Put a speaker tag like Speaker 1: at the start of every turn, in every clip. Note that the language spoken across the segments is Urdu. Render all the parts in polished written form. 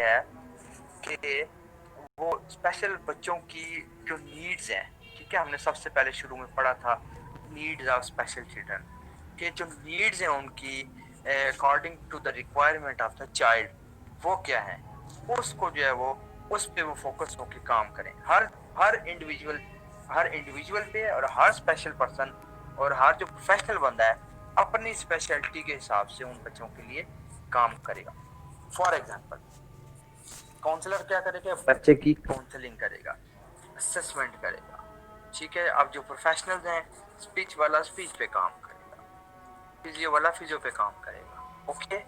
Speaker 1: یہ ہے کہ وہ اسپیشل بچوں کی جو نیڈز ہیں، ٹھیک ہے، ہم نے سب سے پہلے شروع میں پڑھا تھا نیڈز آف اسپیشل چلڈرن، کہ جو نیڈز ہیں ان کی according to the requirement of the child وہ کیا ہے، اس کو جو ہے وہ اس پہ وہ فوکس ہو کے کام کریں. ہر انڈیویجول پہ اور ہر اسپیشل پرسن اور ہر جو پروفیشنل بندہ ہے اپنی اسپیشلٹی کے حساب سے ان بچوں کے لیے کام کرے گا. فار ایگزامپل کاؤنسلر کیا کرے گا، بچے کی کاؤنسلنگ کرے گا، اسسمنٹ کرے گا، ٹھیک ہے. اب جو پروفیشنلز ہیں، اسپیچ والا اسپیچ پہ کام کرے گا، فزیو والا فزیو پہ کام کرے گا. اوکے.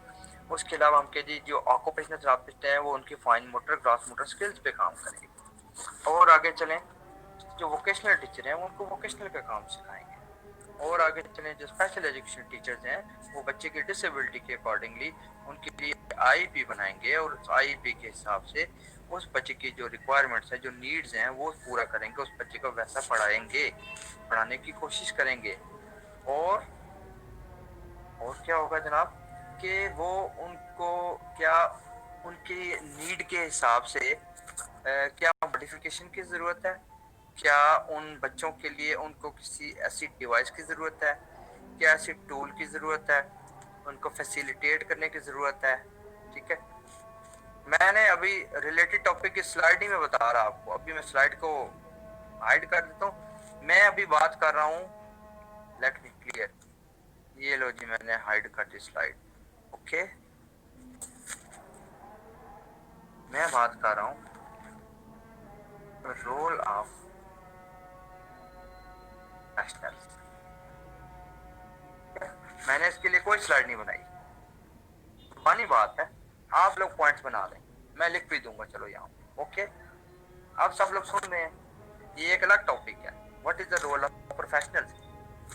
Speaker 1: اس کے علاوہ ہم کہتے ہیں جو آکوپیشنل تھراپسٹ ہیں وہ ان کی fine motor gross motor skills پہ کام کریں گے. اور آگے چلیں جو ووکیشنل ٹیچر ہیں وہ ان کو ووکیشنل کا کام سکھائیں گے. اور آگے چلیں جو اسپیشل ایجوکیشن ٹیچرز ہیں وہ بچے کی ڈسیبلٹی کے اکارڈنگلی ان کے لیے آئی پی بنائیں گے اور اس آئی پی کے حساب سے اس بچے کی جو ریکوائرمنٹس ہیں، جو نیڈز ہیں وہ پورا کریں گے، اس بچے کو ویسا پڑھائیں گے، پڑھانے کی کوشش کریں گے. اور کیا ہوگا جناب کہ وہ ان کو کیا ان کی نیڈ کے حساب سے کیا موڈیفیکیشن کی ضرورت ہے، کیا ان بچوں کے لیے ان کو کسی ایسی ڈیوائس کی ضرورت ہے، کیا ایسی ٹول کی ضرورت ہے، ان کو فیسیلیٹیٹ کرنے کی ضرورت ہے. ٹھیک ہے. میں نے ابھی ریلیٹڈ ٹاپک کی سلائڈ ہی میں بتا رہا آپ کو، ابھی میں سلائڈ کو ہائڈ کر دیتا ہوں. میں ابھی بات کر رہا ہوں، لیٹ می کلیئر. یہ لو جی میں نے ہائڈ کر دی سلائڈ. اوکے. میں بات کر رہا ہوں رول آف نیشنل. میں نے اس کے لیے کوئی سلائڈ نہیں بنائی، زبانی بات ہے، آپ لوگ پوائنٹس بنا لیں، میں لکھ بھی دوں گا. چلو یہاں اوکے. اب سب لوگ سن رہے ہیں، یہ ایک الگ ٹاپک ہے، what is the role of professional.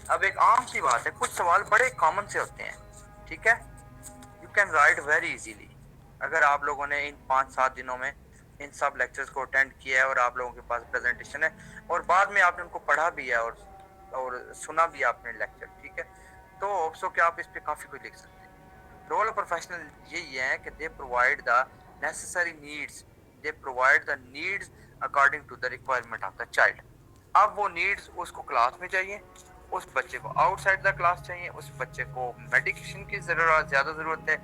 Speaker 1: اب ایک عام سی بات ہے، کچھ سوال بڑے کامن سے ہوتے ہیں، ٹھیک ہے. You can write very easily. اگر آپ لوگوں نے ان 5-7 دنوں میں ان سب لیکچرز کو اٹینڈ کیا ہے اور آپ لوگوں کے پاس پریزنٹیشن ہے اور بعد میں آپ نے ان کو پڑھا بھی ہے اور سنا بھی آپ نے لیکچر، ٹھیک ہے، تو ہوپسو کہ آپ اس پہ کافی کچھ لکھ سکتے ہیں. رول آف پروفیشنل یہی ہے کہ they provide the necessary needs, they provide the needs according to the requirement of the child. اب وہ نیڈس اس کو کلاس میں چاہیے، اس بچے کو آؤٹ سائڈ دا کلاس چاہیے، اس بچے کو میڈیکیشن کی زیادہ ضرورت ہے،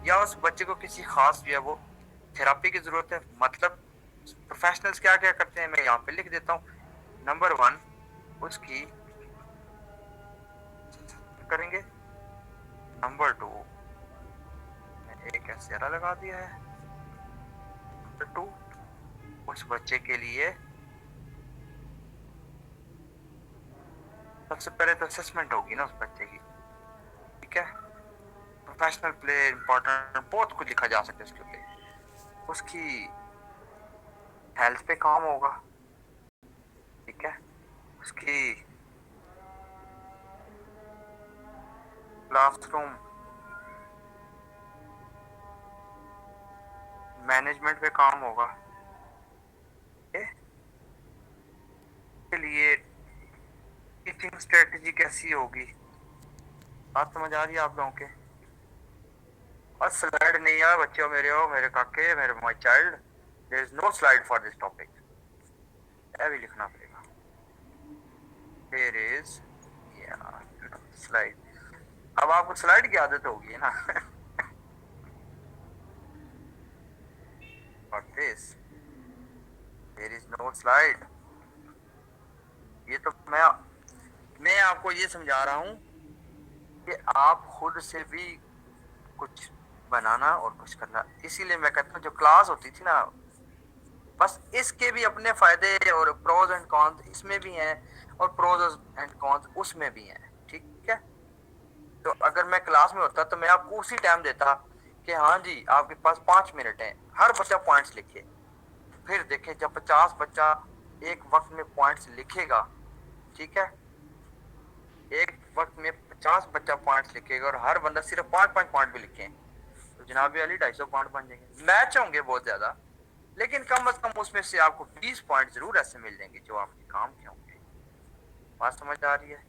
Speaker 1: یا اس بچے کو کسی خاص جو ہے وہ تھراپی کی ضرورت ہے. مطلب پروفیشنلز کیا کیا کرتے ہیں میں یہاں پہ لکھ دیتا ہوں. نمبر 1 اس کی کریں گے. نمبر 2 میں ایک ایسیرا لگا دیا ہے. نمبر 2 اس بچے کے لیے سب سے پہلے تو اسسمنٹ ہوگی نا اس بچے کی، ٹھیک ہے. پروفیشنل پلے امپورٹنٹ، بہت کچھ لکھا جا سکتا ہے اس کے اوپر. اس کی ہیلتھ پہ کام ہوگا، ٹھیک ہے. اس کی کلاس روم مینجمنٹ پہ کام ہوگا. کے لیے ٹیچنگ اسٹریٹجی کیسی ہوگی. بات سمجھ آ رہی ہے آپ لوگوں کے؟ اور سلائڈ نہیں ہے بچوں میرے، ہو میرے کاکے، میرے my child, there is no slide for this topic. یہ بھی لکھنا پڑے گا، دیر از سلائڈ. اب آپ کو سلائڈ کی عادت ہوگی نا. for this there is no slide. یہ تو میں آپ کو یہ سمجھا رہا ہوں کہ آپ خود سے بھی کچھ بنانا اور کچھ کرنا. اسی لیے میں کہتا ہوں جو کلاس ہوتی تھی نا، بس اس کے بھی اپنے فائدے اور پروز اینڈ کونز اس میں بھی ہیں اور پروز اینڈ کونز اس میں بھی ہیں، ٹھیک ہے. تو اگر میں کلاس میں ہوتا تو میں آپ کو اسی ٹائم دیتا کہ ہاں جی آپ کے پاس 5 منٹ ہیں، ہر بچہ پوائنٹس لکھے. پھر دیکھیں جب 50 بچہ ایک وقت میں پوائنٹس لکھے گا، ٹھیک ہے، ایک وقت میں 50 بچہ پوائنٹس لکھے گا اور ہر بندہ صرف 5 پوائنٹ بھی لکھے تو جناب علی 250 پوائنٹ بن جائیں گے. میچ ہوں گے بہت زیادہ، لیکن کم از کم اس میں سے آپ کو 20 پوائنٹ ضرور ایسے مل جائیں گے جو آپ کے کام کے ہوں گے. بات سمجھ آ رہی ہے؟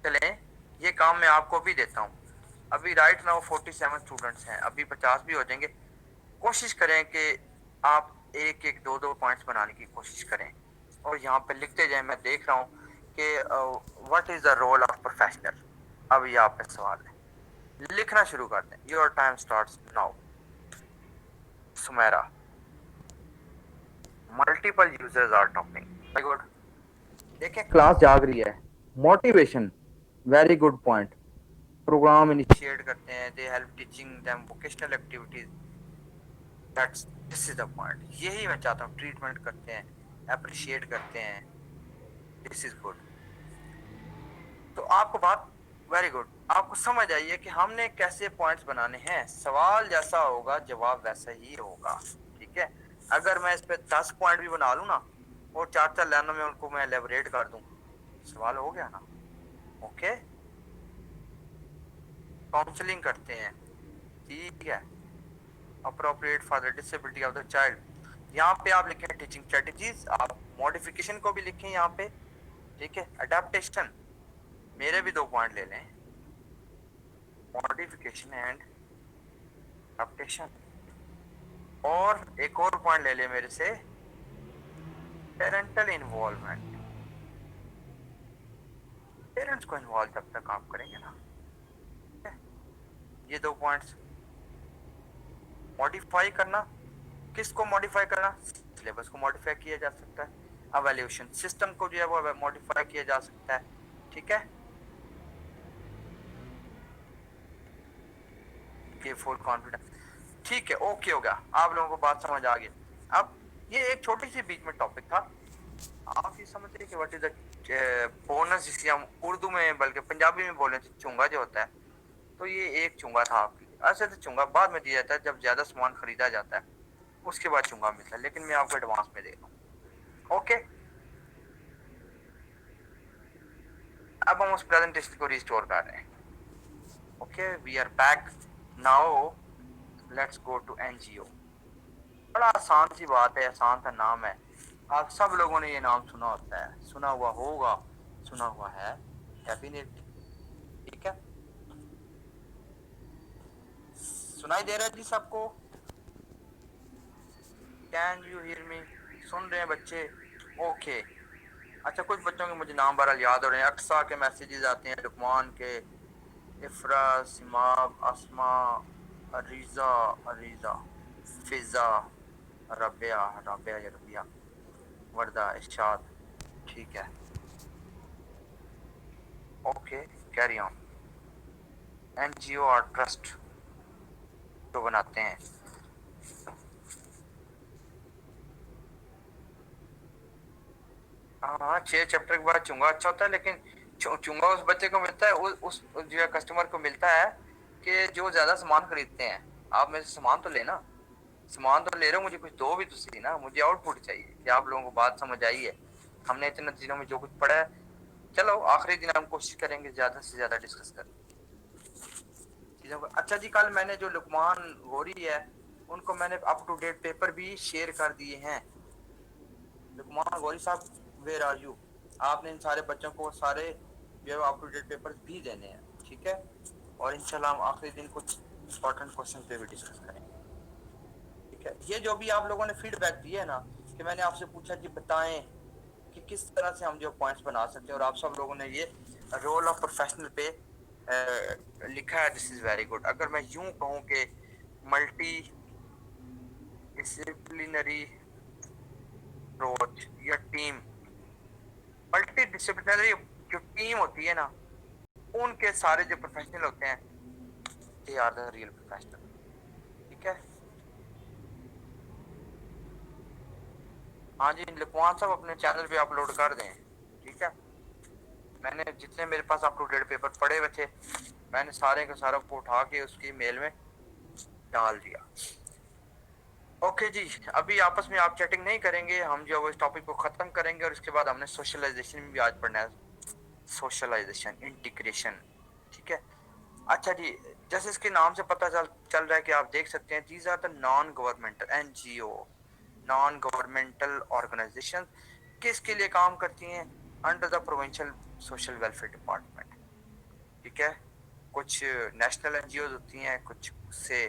Speaker 1: چلیں یہ کام میں آپ کو بھی دیتا ہوں. ابھی رائٹ ناؤ 47 اسٹوڈنٹس ہیں، ابھی 50 بھی ہو جائیں گے. کوشش کریں کہ آپ ایک ایک دو دو پوائنٹس بنانے کی کوشش کریں اور یہاں پہ لکھتے جائیں. میں دیکھ رہا ہوں کہ what is the role of professional. اب یہ آپ پہ سوال ہے, لکھنا شروع کر دیں. Your time starts now. Samira, multiple users are talking. Very good. دیکھیں کلاس جاگ رہی ہے. Motivation, very good point. Programme initiate کرتے ہیں, they help teaching them vocational activities. This is the point. یہی میں چاہتا ہوں. ٹریٹمنٹ کرتے ہیں, اپریشیٹ کرتے ہیں. دس از گڈ. تو آپ کو بات ویری گڈ, آپ کو سمجھ آئیے کہ ہم نے کیسے پوائنٹس بنانے ہیں. سوال جیسا ہوگا جواب ویسا ہی ہوگا. ٹھیک ہے. اگر میں اس پہ 10 پوائنٹ بھی بنا لوں نا اور 4 لائنوں میں ان کو میں ایلیبوریٹ کر دوں, سوال ہو گیا نا. اوکے. کاؤنسلنگ کرتے ہیں. ٹھیک ہے. Appropriate for the disability of the child. یہاں پہ آپ لکھیں ٹیچنگ اسٹریٹجیز. آپ موڈیفیکیشن کو بھی لکھیں یہاں پہ. ٹھیک ہے. اڈیپٹیشن, میرے بھی 2 پوائنٹ لے لیں. Modification and adaptation. اور ایک اور پوائنٹ لے لیں میرے سے, پیرنٹل انوالومنٹ. پیرنٹس کو انوالو جب تک آپ کریں گے نا. یہ 2 پوائنٹس. ماڈیفائی کرنا, کس کو ماڈیفائی کرنا؟ سلیبس کو ماڈیفائی کیا جا سکتا ہے. ایویلیوشن سسٹم کو جو ہے وہ ماڈیفائی کیا جا سکتا ہے. ٹھیک ہے. یہ فل کانفیڈنس. ٹھیک ہے. اوکے ہو گیا. آپ لوگوں کو بات سمجھ آ گئی. اب یہ ایک چھوٹی سی بیچ میں ٹاپک تھا. آپ یہ سمجھتے ہیں کہ واٹ از دا بونس, جسے ہم اردو میں بلکہ پنجابی میں بولیں تو چونگا جو ہوتا ہے. تو یہ ایک چونگا تھا آپ کے لیے. ایسے تو چونگا بعد میں دیا جاتا ہے جب زیادہ سامان خریدا جاتا ہے, اس کے بعد چونگا ملتا ہے, لیکن میں آپ کو ایڈوانس میں دے رہا ہوں. اوکے. اب ہم اس پریزنٹیشن کو ریسٹور کر رہے ہیں. Okay, we are back now. Let's go to N G O. بڑا آسان سی بات ہے, آسان سا نام ہے. آپ سب لوگوں نے یہ نام سنا ہوتا ہے, سنا ہوا ہوگا, سنا ہوا ہے. کیبنٹ. ٹھیک ہے. سنائی دے رہا ہے جی سب کو؟ Can you hear me? سن رہے ہیں بچے؟ اوکے. اچھا, کچھ بچوں کے مجھے نام بہرحال یاد ہو رہے ہیں. اقصا کے میسیجز آتے ہیں, لقمان کے, افرا, سماب, اسما, عریضہ, عریضہ, فضا, ربیہ, رابعہ یا ربیہ, وردہ, ارشاد. ٹھیک ہے. Okay, carry on. N G O اور ٹرسٹ جو بناتے ہیں. ہاں, 6 چیپٹر کے بعد چونگا اچھا ہوتا ہے, لیکن چونگا اس بچے کو ملتا ہے, اس جو ہے کسٹمر کو ملتا ہے کہ جو زیادہ سامان خریدتے ہیں. آپ میں سے سامان تو لینا, سامان تو لے رہے ہو, مجھے کچھ دو بھی تو صحیح نا. مجھے آؤٹ پٹ چاہیے. کہ آپ لوگوں کو بات سمجھ آئی ہے. ہم نے اتنے دنوں میں جو کچھ پڑھا ہے, چلو آخری دن ہم کوشش کریں گے زیادہ سے زیادہ ڈسکس کریں چیزوں کو. اچھا جی, کل میں نے جو لقمان غوری ہے ان کو میں نے اپ ٹو ڈیٹ پیپر بھی شیئر کر دیے ہیں. لقمان غوری صاحب, ویئر آر یو؟ آپ نے ان سارے بچوں کو سارے جو اپ ٹو ڈیٹ پیپر بھی دینے ہیں. ٹھیک ہے. اور انشاءاللہ ہم آخری دن کچھ امپورٹنٹ کوشچن پہ بھی ڈسکس کریں گے. ٹھیک ہے. یہ جو بھی آپ لوگوں نے فیڈ بیک دی ہے نا, کہ میں نے آپ سے پوچھا جی بتائیں کہ کس طرح سے ہم جو پوائنٹس بنا سکتے ہیں, اور آپ سب لوگوں نے یہ رول آف پروفیشنل پہ لکھا ہے. دس از ویری گڈ. اگر میں یوں کہوں کہ ملٹی ڈسپلینری اپروچ یا ٹیم, ملٹی ڈسپلینری جو ٹیم ہوتی ہے نا, ان کے سارے جو پروفیشنل ہوتے ہیں, they are the real professional. ٹھیک ہے. ہاں جی, لقمان صاحب اپنے چینل پہ اپلوڈ کر دیں. ٹھیک ہے. میں نے جتنے میرے پاس اپ ٹو ڈیٹ پیپر پڑے ہوئے تھے, میں نے سارے کا سارا کو اٹھا کے اس کی میل میں ڈال دیا. اوکے جی, ابھی آپس میں آپ چیٹنگ نہیں کریں گے, ہم جو اس ٹاپک کو ختم کریں گے, اور اس کے بعد ہم نے سوشلائزیشن بھی آج پڑھنا ہے. Socialisation, integration. ٹھیک ہے. اچھا جی, جیسے اس کے نام سے پتہ چل رہا ہے کہ آپ دیکھ سکتے ہیں, these are the non governmental N G O, non governmental organisation. کس کے لیے کام کرتی ہیں؟ Under the provincial social welfare department. ٹھیک ہے. کچھ نیشنل این جی اوز ہوتی ہیں, کچھ سے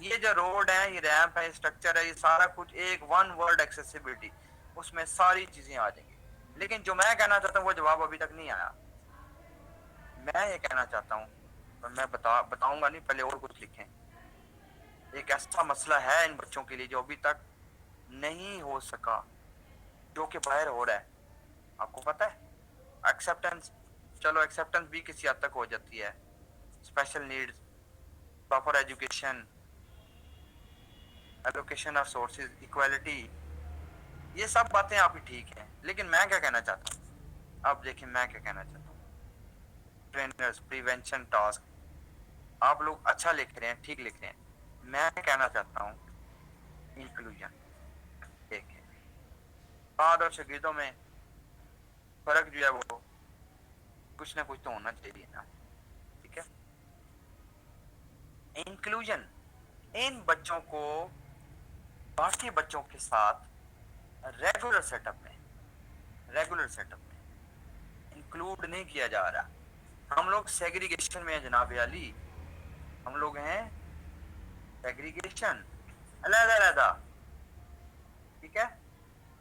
Speaker 1: یہ جو روڈ ہے، یہ ریمپ ہے، اسٹرکچر ہے، یہ سارا کچھ ایک ون ورلڈ ایکسیسیبلٹی، اس میں ساری چیزیں آ جائیں گی. لیکن جو میں کہنا چاہتا ہوں وہ جواب ابھی تک نہیں آیا. میں یہ کہنا چاہتا ہوں، میں بتاؤں گا نہیں، پہلے اور کچھ لکھیں. ایک ایسا مسئلہ ہے ان بچوں کے لیے جو ابھی تک نہیں ہو سکا، جو کہ باہر ہو رہا ہے. آپ کو پتہ ہے ایکسیپٹنس، چلو ایکسیپٹنس بھی کسی حد تک ہو جاتی ہے. Special needs, proper education, allocation of sources, equality, یہ سب باتیں آپ کی ٹھیک ہیں. لیکن میں کیا کہنا چاہتا ہوں، آپ دیکھیں میں کیا کہنا چاہتا ہوں. ٹرینرز، پریونشن ٹاسک، آپ لوگ اچھا لکھ رہے ہیں، ٹھیک لکھ رہے ہیں. میں کہنا چاہتا ہوں انکلوژن. دیکھیں استاد اور شاگردوں میں فرق جو ہے وہ کچھ نہ کچھ تو ہونا چاہیے نا. ٹھیک ہے، انکلوژن ان بچوں کو باقی بچوں کے ساتھ ریگولر سیٹ اپ میں انکلوڈ نہیں کیا جا رہا. ہم لوگ سیگریگیشن میں ہیں جناب علی، ہم لوگ ہیں سیگریگیشن، علیحدہ علیحدہ. ٹھیک ہے،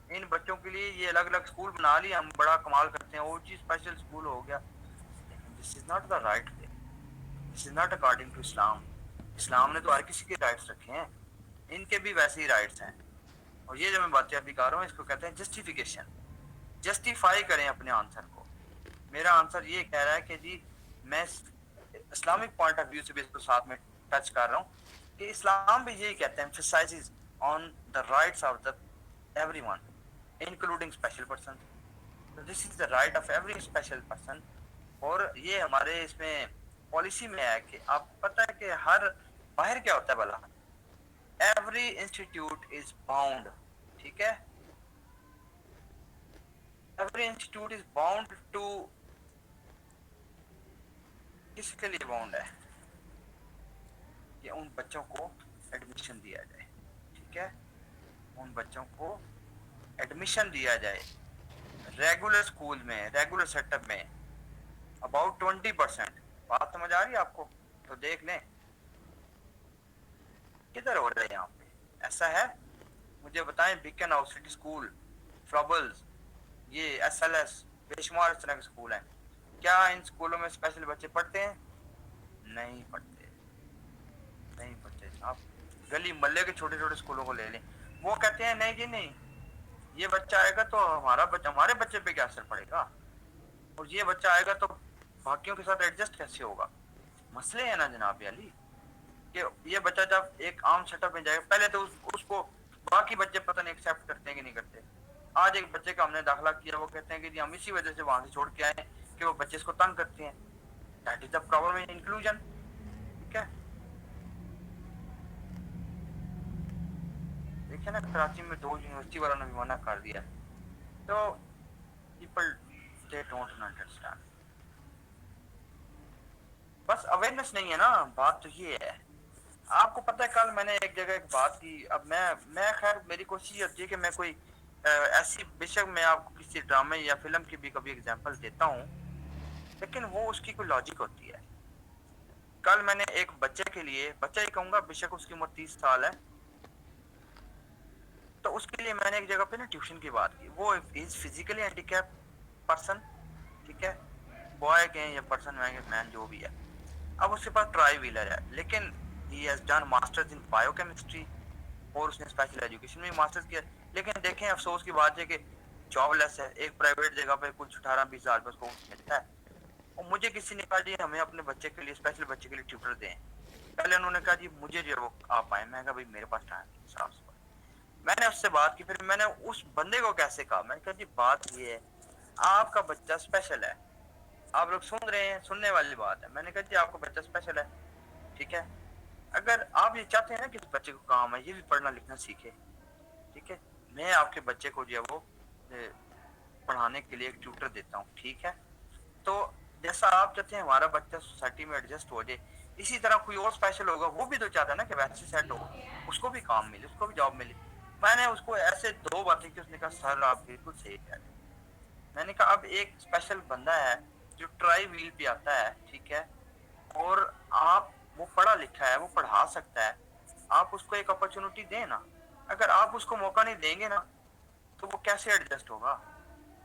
Speaker 1: ان بچوں کے لیے یہ الگ الگ اسکول بنا لیے، ہم بڑا کمال کرتے ہیں، وہ چیز اسپیشل اسکول ہو گیا. لیکن this is not the right way, this is not according to Islam. Islam نے تو ہر کسی کے رائٹس رکھے ہیں، ان کے بھی ویسے ہی رائٹس ہیں. اور یہ جو میں باتیں ابھی کر رہا ہوں اس کو کہتے ہیں جسٹیفیکیشن. جسٹیفائی کریں اپنے آنسر کو. میرا آنسر یہ کہہ رہا ہے کہ جی میں اسلامک پوائنٹ آف ویو سے بھی اس کو ساتھ میں ٹچ کر رہا ہوں کہ اسلام بھی یہی کہتے ہیں emphasizes on the rights of the everyone including special persons. So this is the right of every special person. اور یہ ہمارے اس میں پالیسی میں ہے کہ آپ کو پتہ ہے کہ ہر باہر کیا ہوتا ہے بلا، ایوری انسٹیٹیوٹ از باؤنڈ. ٹھیک ہے، every institute is bound to, کس کے لیے باؤنڈ ہے کہ ان بچوں کو ایڈمیشن دیا جائے. ٹھیک ہے، ان بچوں کو ایڈمیشن دیا جائے ریگولر اسکول میں، ریگولر سیٹ اپ میں اباؤٹ 20%. بات سمجھ آ رہی ہے آپ کو؟ تو دیکھ لیں کدھر ہو رہا ہے یہاں پہ. ایسا ہے مجھے بتائیں، بیکن ہاؤس سٹی اسکول، فرابلز، یہ ایس ایل ایس، بے شمار اس طرح کے اسکول ہیں. کیا ان اسکولوں میں اسپیشل بچے پڑھتے ہیں؟ نہیں پڑھتے، نہیں پڑھتے. آپ گلی محلے کے چھوٹے چھوٹے اسکولوں کو لے لیں، وہ کہتے ہیں نہیں جی نہیں، یہ بچہ آئے گا تو ہمارے بچے پہ کیا اثر پڑے گا، اور یہ بچہ آئے گا تو باقیوں کے ساتھ ایڈجسٹ کیسے ہوگا. مسئلے ہیں نا جناب علی، کہ یہ بچہ جب ایک عام سیٹ اپ میں جائے گا، پہلے تو اس کو باقی بچے پتہ نہیں ایکسیپٹ کرتے ہیں کہ نہیں کرتے. آج ایک بچے کا ہم نے داخلہ کیا، وہ کہتے ہیں کہ جی ہم اسی وجہ سے وہاں سے چھوڑ کے آئے ہیں کہ وہ بچے اس کو تنگ کرتے ہیں. That is the problem in inclusion. ٹھیک ہے، دیکھیں نا کراچی میں 2 یونیورسٹی والوں نے بھی منع کر دیا. تو پیپل دے ڈونٹ انڈرسٹینڈ. بس اویئرنیس نہیں ہے نا، بات تو یہ ہے. آپ کو پتہ ہے کل میں نے ایک جگہ ایک بات کی، اب میں خیر میری کوشش یہ ہوتی ہے کہ میں کوئی ایسی، بے شک میں آپ کو کسی ڈرامے یا فلم کی بھی کبھی اگزامپل دیتا ہوں، لیکن وہ اس کی کوئی لاجک ہوتی ہے. کل میں نے ایک بچے کے لیے، بچہ ہی کہوں گا بے شک اس کی عمر 30 سال ہے، تو اس کے لیے میں نے ایک جگہ پہ نا ٹیوشن کی بات کی. وہ is physically handicap person. ٹھیک ہے، بوائے کہیں یا پرسن مین جو بھی ہے. اب اس کے پاس ٹرائی ویلر ہے، لیکن he has done masters in bio chemistry, اور اس نے اسپیشل ایجوکیشن میں ماسٹرز کیا. لیکن دیکھیں افسوس کی بات ہے کہ جاب لیس ہے، ایک پرائیویٹ جگہ پہ کچھ 18-20 ہزار روپے اس کو ملتا ہے. اور مجھے کسی نے کہا جی ہمیں اپنے بچے کے لیے، اسپیشل بچے کے لیے ٹیوٹر دیں. پہلے انہوں نے کہا جی مجھے جو وہ آپ آئیں. میں کہا بھائی میرے پاس ٹائم نہیں صاف صفائی. میں نے اس سے بات کی، پھر میں نے اس بندے کو کیسے کہا، میں نے کہا جی بات یہ ہے آپ کا بچہ اسپیشل ہے، آپ لوگ سن رہے ہیں، سننے والی بات ہے. میں نے کہا جی آپ کا بچہ اسپیشل ہے، ٹھیک ہے، اگر آپ یہ چاہتے ہیں نا کہ اس بچے کو کام ہے یہ بھی پڑھنا لکھنا سیکھے، ٹھیک ہے، میں آپ کے بچے کو جو ہے وہ پڑھانے کے لیے ایک ٹیوٹر دیتا ہوں. ٹھیک ہے، تو جیسا آپ چاہتے ہیں ہمارا بچہ سوسائٹی میں ایڈجسٹ ہو جائے، اسی طرح کوئی اور اسپیشل ہوگا وہ بھی تو چاہتا ہے نا کہ ویسے سیٹ ہو، اس کو بھی کام ملے، اس کو بھی جاب ملے. میں نے اس کو ایسے 2 باتیں کی، اس نے کہا سر آپ بالکل صحیح کہہ رہے ہیں. میں نے کہا اب ایک اسپیشل بندہ ہے جو ٹرائی ویل پہ آتا ہے، ٹھیک ہے، اور آپ وہ پڑھا لکھا ہے، وہ پڑھا سکتا ہے، آپ اس کو ایک اپرچونٹی دیں نا. اگر آپ اس کو موقع نہیں دیں گے نا تو وہ کیسے ایڈجسٹ ہوگا؟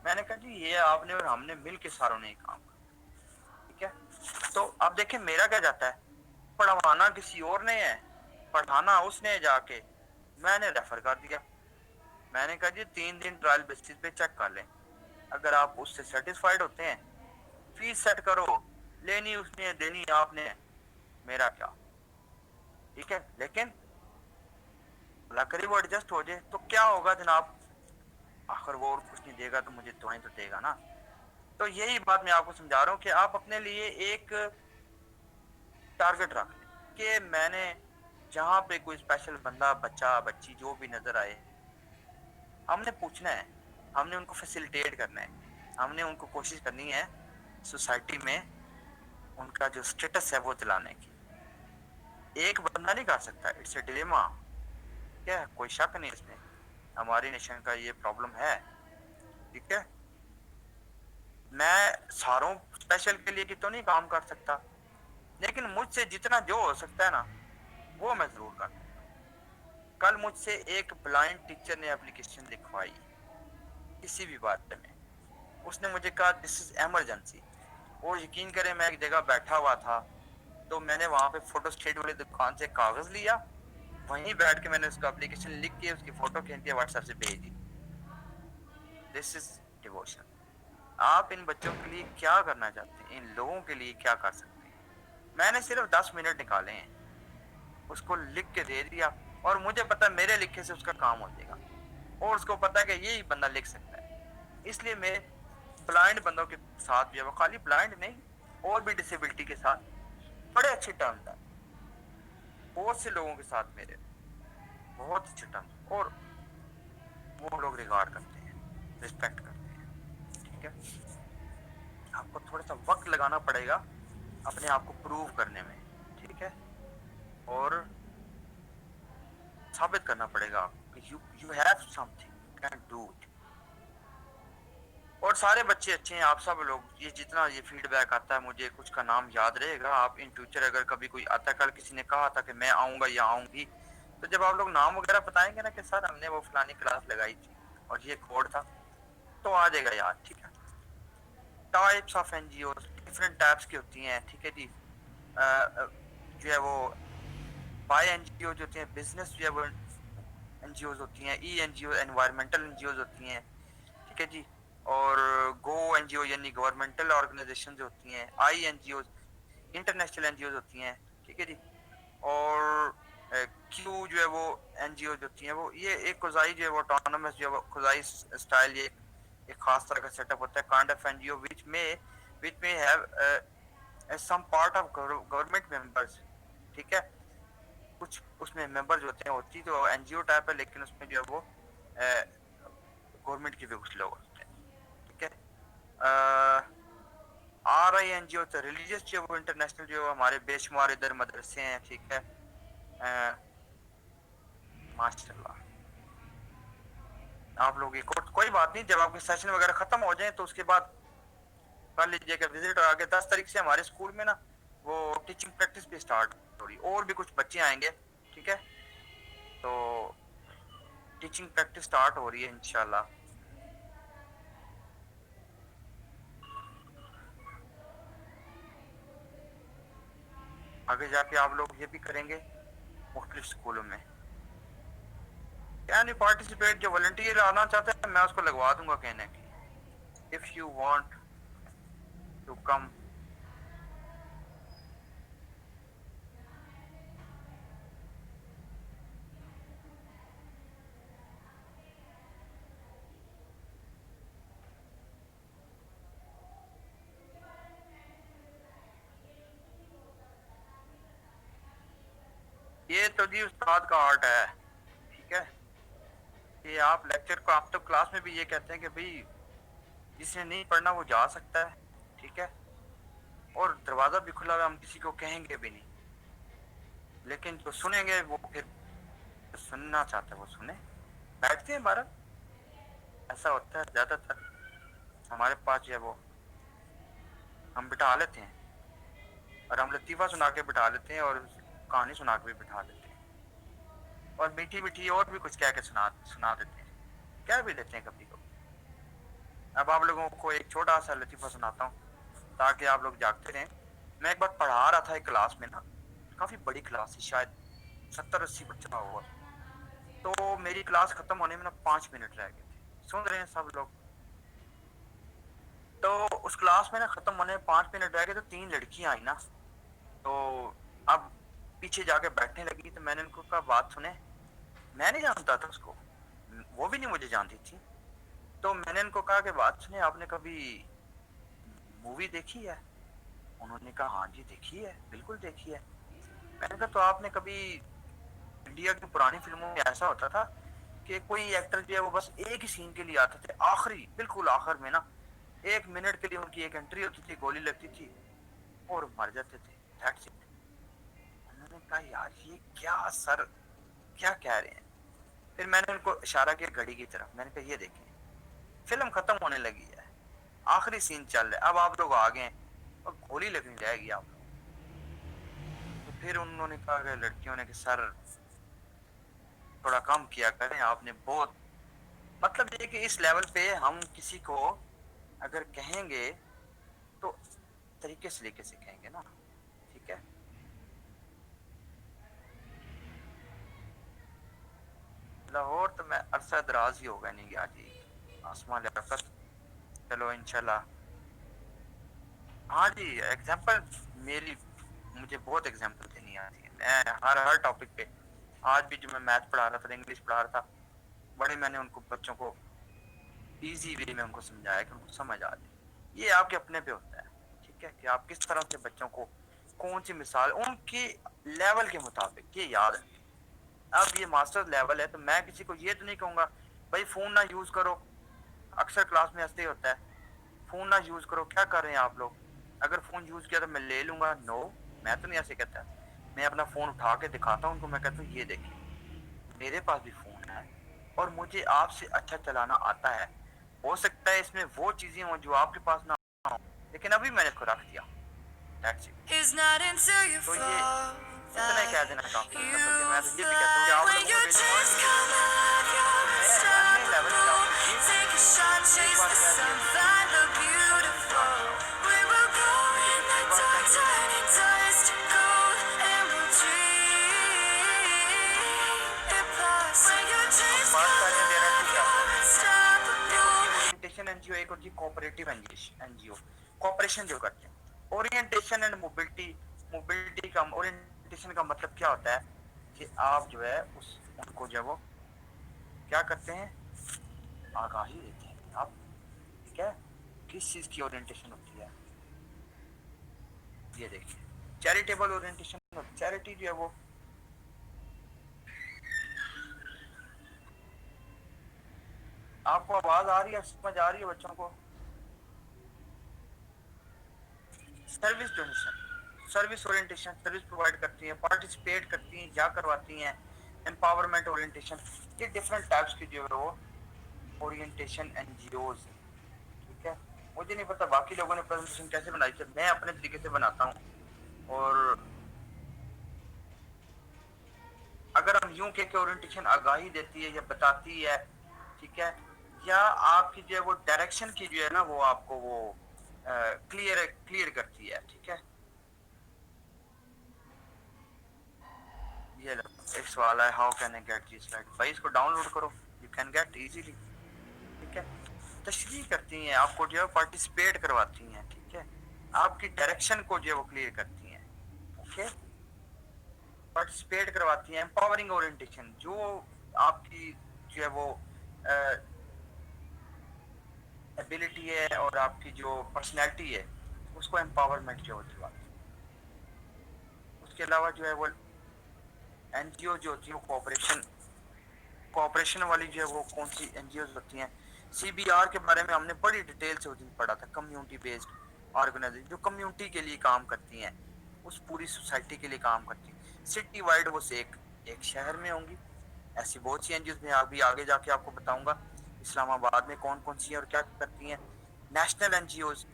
Speaker 1: میں نے کہا جی یہ آپ نے اور ہم نے مل کے ساروں نے کام کیا. ٹھیک ہے. تو اب دیکھیں میرا کیا جاتا ہے, پڑھوانا کسی اور نے ہے, پڑھانا اس نے جا کے, میں نے ریفر کر دیا. میں نے کہا جی 3 دن ٹرائل بیسس پہ چیک کر لیں, اگر آپ اس سے سیٹسفائیڈ ہوتے ہیں فیس سیٹ کرو, لینی اس نے دینی آپ نے, میرا کیا. ٹھیک ہے. لیکن اللہ کرے وہ ایڈجسٹ ہو جائے تو کیا ہوگا جناب, آخر وہ اور کچھ نہیں دے گا تو مجھے دعائیں تو دے گا نا. تو یہی بات میں آپ کو سمجھا رہا ہوں کہ آپ اپنے لیے ایک ٹارگٹ رکھ لیں کہ میں نے جہاں پہ کوئی اسپیشل بندہ, بچہ, بچی جو بھی نظر آئے, ہم نے پوچھنا ہے, ہم نے ان کو فیسیلیٹیٹ کرنا ہے, ہم نے ان کو کوشش کرنی ہے سوسائٹی میں ان کا جو سٹیٹس ہے وہ دلانے کی. ایک بندہ نہیں کر سکتا, اٹس اے ڈیلیما. کیا کوئی شک نہیں اس میں, ہماری نیشن کا یہ پرابلم ہے. ٹھیک ہے. میں ساروں اسپیشل کے لیے تو نہیں کام کر سکتا, لیکن مجھ سے جتنا جو ہو سکتا ہے نا وہ میں ضرور کر دوں گا. کل مجھ سے ایک بلائنڈ ٹیچر نے اپلیکیشن لکھوائی کسی بھی بات میں, اس نے مجھے کہا دس از ایمرجنسی, اور یقین کریں میں ایک جگہ بیٹھا ہوا تھا تو میں نے وہاں پہ فوٹو اسٹیٹ والی دکان سے کاغذ لیا, وہیں بیٹھ کے میں نے اس کا اپلیکیشن لکھ کے اس کی فوٹو کھینچ کے واٹس ایپ سے بھیج دی. دس از ڈیووشن. آپ ان بچوں کے لیے کیا کرنا چاہتے ہیں, ان لوگوں کے لیے کیا کر سکتے ہیں؟ میں نے صرف 10 منٹ نکالے ہیں, اس کو لکھ کے دے دیا, اور مجھے پتا میرے لکھے سے اس کا کام ہو جائے گا, اور اس کو پتا کہ یہی بندہ لکھ سکتا ہے. اس لیے میں بلائنڈ بندوں کے ساتھ بھی, وہ خالی بلائنڈ نہیں اور بھی ڈسیبلٹی کے ساتھ بڑے اچھے ٹرمز ہیں. بہت سے لوگوں کے ساتھ میرے بہت اچھے ٹرمز, اور وہ لوگ ریگارڈ کرتے ہیں, رسپیکٹ کرتے ہیں. ٹھیک ہے. آپ کو تھوڑا سا وقت لگانا پڑے گا اپنے آپ کو پروو کرنے میں. ٹھیک ہے. اور ثابت کرنا پڑے گا آپ کو کہ you have some thing, you can do it. اور سارے بچے اچھے ہیں, آپ سب لوگ, یہ جتنا یہ فیڈ بیک آتا ہے مجھے کچھ کا نام یاد رہے گا. آپ ان فیوچر اگر کبھی کوئی آتا ہے, کل کسی نے کہا تھا کہ میں آؤں گا یا آؤں گی, تو جب آپ لوگ نام وغیرہ بتائیں گے نا کہ سر ہم نے وہ فلانی کلاس لگائی تھی اور یہ کوڈ تھا, تو آ جائے گا یاد. ٹھیک ہے. Types of N G Os different types کی ہوتی ہیں. ٹھیک ہے جی. جو ہے وہ بائی این جی او جو ہوتی ہیں, بزنس جو ہے وہ این جی اوز ہوتی ہیں, ای این جی او انوائرمنٹل این جی اوز ہوتی ہیں. ٹھیک ہے جی. اور گو این جی او یعنی گورنمنٹل آرگنائزیشن جو ہوتی ہیں, I N G Os international N G Os ہوتی ہیں. ٹھیک ہے جی. اور کیو جو ہے وہ این جی او جو ہوتی ہیں, وہ یہ ایک خزائی جو ہے وہ آٹونومس جو ہے وہ خزائی اسٹائل, یہ ایک خاص طرح کا سیٹ اپ ہوتا ہے, kind of N G O which may have some part of government members. ٹھیک ہے. کچھ اس میں ممبر جو ہوتے ہیں, ہوتی تو این جی او ٹائپ ہے, لیکن اس میں جو ہے وہ گورنمنٹ کے بھی کچھ لوگ ہوتے ہیں. ٹھیک ہے. R I N G O religious جو ہے وہ انٹرنیشنل جو ہے ہمارے بے شمار ادھر مدرسے ہیں. ٹھیک ہے. ماشاء اللہ. آپ لوگ یہ کوئی بات نہیں, جب آپ کے سیشن وغیرہ ختم ہو جائیں تو اس کے بعد کر لیجیے گا وزٹ. اور آگے 10 تاریخ سے ہمارے اسکول میں نا وہ ٹیچنگ پریکٹس بھی اسٹارٹ ہو رہی, اور بھی کچھ بچے آئیں گے. ٹھیک ہے. تو ٹیچنگ پریکٹس اسٹارٹ ہو رہی ہے انشاءاللہ. آگے جا کے آپ لوگ یہ بھی کریں گے مختلف اسکولوں میں. کیا نہیں, پارٹیسپیٹ جو والنٹیئر آنا چاہتا ہے میں اس کو لگوا دوں گا کہنے کی, if you want to come. یہ تو جی استاد کا آرٹ ہے. ٹھیک ہے. کہ آپ لیکچر کو, آپ تو کلاس میں بھی یہ کہتے ہیں کہ بھئی جس نے نہیں پڑھنا وہ جا سکتا ہے. ٹھیک ہے. اور دروازہ بھی کھلا ہوا, ہم کسی کو کہیں گے بھی نہیں, لیکن جو سنیں گے وہ پھر سننا چاہتا ہے وہ سنیں. بیٹھتے ہیں بارہ, ایسا ہوتا ہے زیادہ تر ہمارے پاس جو ہے وہ ہم بٹھا لیتے ہیں, اور ہم لطیفہ سنا کے بٹھا لیتے ہیں, اور کہانی سنا کے بھی بٹھا لیتے ہیں. اور میٹھی میٹھی اور بھی کچھ کہہ کے سنا دیتے ہیں، کہہ بھی دیتے ہیں کبھی کبھی۔ اب آپ لوگوں کو ایک چھوٹا سا لطیفہ سناتا ہوں تاکہ آپ لوگ جاگتے رہیں۔ میں ایک بار پڑھا رہا تھا ایک کلاس میں نا، کافی بڑی کلاس تھی، شاید 70-80 بچہ ہوگا، تو میری کلاس ختم ہونے میں نا 5 منٹ رہ گئے تھے، سن رہے ہیں سب لوگ؟ تو اس کلاس میں نا ختم ہونے میں 5 منٹ رہ گئے، تو 3 لڑکیاں آئیں نا، تو اب پیچھے جا کے بیٹھنے لگی، تو میں نے ان کو کہا بات سنیں، میں نہیں جانتا تھا اس کو، وہ بھی نہیں مجھے جانتی تھی، تو میں نے ان کو کہا کہ بات سنیں، آپ نے کبھی مووی دیکھی ہے؟ انہوں نے کہا ہاں جی دیکھی ہے، بالکل دیکھی ہے۔ میں نے کہا تو آپ نے کبھی، انڈیا کی پرانی فلموں میں ایسا ہوتا تھا کہ کوئی ایکٹر جو ہے وہ بس ایک ہی سین کے لیے آتے تھے، آخری بالکل آخر میں نا 1 منٹ کے لیے ان کی ایک انٹری ہوتی تھی، گولی لگتی تھی اور مر جاتے تھے، دیٹس اٹ۔ انہوں نے کہا یار یہ کیا سر، کیا کہہ رہے ہیں؟ پھر میں نے ان کو اشارہ کیا گھڑی کی طرف، میں نے کہا یہ دیکھیں فلم ختم ہونے لگی ہے، آخری سین چل رہا ہے، اب آپ لوگ آگے ہیں اور گولی لگنے جائے گی آپ لوگ۔ تو پھر انہوں نے کہا کہ لڑکیوں نے کہ سر تھوڑا کم کیا کریں، آپ نے بہت، مطلب یہ کہ اس لیول پہ ہم کسی کو اگر کہیں گے تو طریقے سے لے کے سکھائیں گے نا، ٹھیک ہے؟ لاہور تو میں عرصہ دراز ہی ہوگا نہیں گیا جی، آسمان لیاقت، چلو انشاءاللہ۔ ہاں جی ایگزامپل میری، مجھے بہت ایگزامپل دینی آتی ہے، میں ہر ٹاپک پہ، آج بھی جو میں میتھ پڑھا رہا تھا، انگلش پڑھا رہا تھا، بڑے میں نے ان کو بچوں کو ایزی وے میں ان کو سمجھایا کہ ان کو سمجھ آ جائے۔ یہ آپ کے اپنے پہ ہوتا ہے، ٹھیک ہے، کہ آپ کس طرح سے بچوں کو کون سی مثال ان کی لیول کے مطابق یہ یاد رکھیں۔ اب یہ ماسٹر لیول ہے تو میں کسی کو یہ تو نہیں کہوں گا بھائی فون نہ یوز کرو، اکثر کلاس میں ایسے ہی ہوتا ہے، فون نہ یوز کرو، کیا کر رہے ہیں آپ لوگ؟ اگر فون یوز کیا تو میں لے لوں گا، نو، میں تو نہیں ایسے کہتا، میں اپنا فون اٹھا کے دکھاتا ہوں ان کو، میں کہتا ہوں یہ دیکھیں میرے پاس بھی فون ہے اور مجھے آپ سے اچھا چلانا آتا ہے، ہو سکتا ہے اس میں وہ چیزیں ہوں جو آپ کے پاس نہ ہوں، لیکن ابھی میں نے اس کو رکھ دیا، دیٹس اٹ۔ تو یہ اتنا ہی کہہ دینا کافی ہے، بلکہ میں تو یہ بھی کہتا ہوں کہ آپ لوگوں کو بے شمار چیزیں نئے لیول پہ آپ کو یہ چیزیں ایک بات کہہ دیا دوسری بات کہو، مجھے دوسری بات کہنی ہے، ہم بات کر رہے ہیں ڈائریکٹلی کیا ہوتا ہے، ایک ہوتی ہے اورینٹیشن این جی او، ایک ہوتی ہے کوآپریٹو این جی او، کوآپریشن جو کرتے ہیں۔ اورینٹیشن اینڈ موبلٹی، موبلٹی کا اورینٹیشن کا مطلب کیا ہوتا ہے کہ آپ جو ہے ان کو جو وہ کیا کرتے ہیں، آگاہی دیتے ہیں آپ، ٹھیک ہے، کس چیز کی اورینٹیشن ہوتی ہے، یہ دیکھیں چیریٹیبل اورینٹیشن، چیریٹی جو ہے وہ، آپ کو آواز آ رہی ہے، سمجھ آ رہی ہے بچوں کو؟ Service donation, service orientation, service provide کرتی ہیں، پارٹیسپیٹ کرتی ہیں یا کرواتی ہیں، امپاورمنٹ اورینٹیشن، یہ ڈفرنٹ ٹائپس کی جو ہے وہ اورینٹیشن این جی اوز ہیں، ٹھیک ہے؟ مجھے نہیں پتا باقی لوگوں نے پریزنٹیشن کیسے بنائی ہے، میں اپنے طریقے سے بناتا ہوں، اور اگر ہم یوں کہ اورینٹیشن آگاہی دیتی ہے یا بتاتی ہے، ٹھیک ہے، یا آپ کی جو ہے وہ ڈائریکشن کی جو ہے نا وہ آپ کو وہ کلیئر کرتی ہے، ٹھیک ہے۔ یہ ایک سوال ہے، how can I get this slide? بھائی اس کو ڈاؤن لوڈ کرو، یو کین گیٹ ایزیلی، ٹھیک ہے۔ تشریح کرتی ہیں آپ کو جو ہے پارٹیسپیٹ کرواتی ہیں، ٹھیک ہے، آپ کی ڈائریکشن کو جو ہے وہ کلیئر کرتی ہیں، اوکے، پارٹیسپیٹ کرواتی ہیں، امپاورنگ اورینٹیشن، جو آپ کی جو ہے وہ ایبلٹی ہے اور آپ کی جو پرسنالٹی ہے اس کو امپاورمنٹ جو دلواتی ہے۔ اس کے علاوہ جو ہے وہ این جی او جو ہوتی ہے وہ کوآپریشن والی جو ہے وہ کون سی این جی اوز ہوتی ہیں، سی بی آر کے بارے میں ہم نے بڑی ڈیٹیل سے اس دن پڑھا تھا، کمیونٹی بیسڈ آرگنائزیشن جو کمیونٹی کے لیے کام کرتی ہیں، اس پوری سوسائٹی کے لیے کام کرتی ہیں، سٹی وائڈ وہ سے ایک شہر میں ہوں گی، ایسی بہت سی این جی اوز میں ابھی آگے جا کے آپ کو بتاؤں گا اسلام آباد میں کون کون سی ہیں اور کیا کرتی ہیں، نیشنل این جی اوز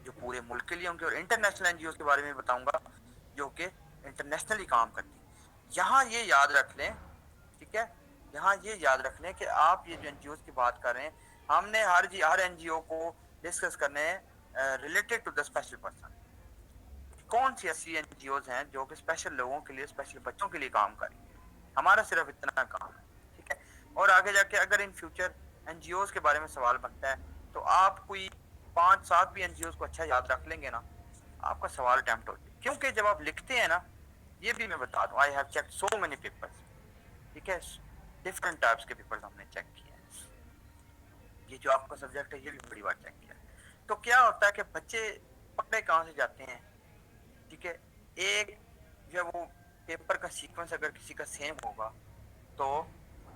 Speaker 1: جو پورے ملک کے لیے ہوں گے، اور انٹرنیشنل این جی اوز کے بارے میں بتاؤں گا جو کہ انٹرنیشنلی کام کرتی ہیں۔ یہاں یہ یاد رکھ لیں ٹھیک ہے، یہاں یہ یاد رکھ لیں کہ آپ یہ جو این جی اوز کی بات کر رہے ہیں، ہم نے ہر این جی او کو ڈسکس کرنے ہیں related to the special person. کون سی ایسی این جی اوز ہیں جو کہ اسپیشل لوگوں کے لیے، اسپیشل بچوں کے لیے کام کریں. ہمارا صرف اتنا کام ہے. ٹھیک ہے، اور آگے جا کے اگر in future N G Os کے بارے میں سوال بنتا ہے تو آپ کوئی 5-7 بھی این جی اوز کو اچھا یاد رکھ لیں گے نا، آپ کا سوال اٹیمپٹ ہو جائے. کیونکہ جب آپ لکھتے ہیں نا، یہ بھی میں بتا دوں، I have check so many papers. ٹھیک ہے، ڈفرنٹ ٹائپس کے پیپرز ہم نے چیک کیے ہیں. یہ جو آپ کا سبجیکٹ ہے یہ بھی بڑی بار چیک کیا. تو کیا ہوتا ہے کہ بچے پکڑے کہاں سے جاتے ہیں. ٹھیک ہے، ایک جب وہ پیپر کا سیکوینس اگر کسی کا سیم ہوگا تو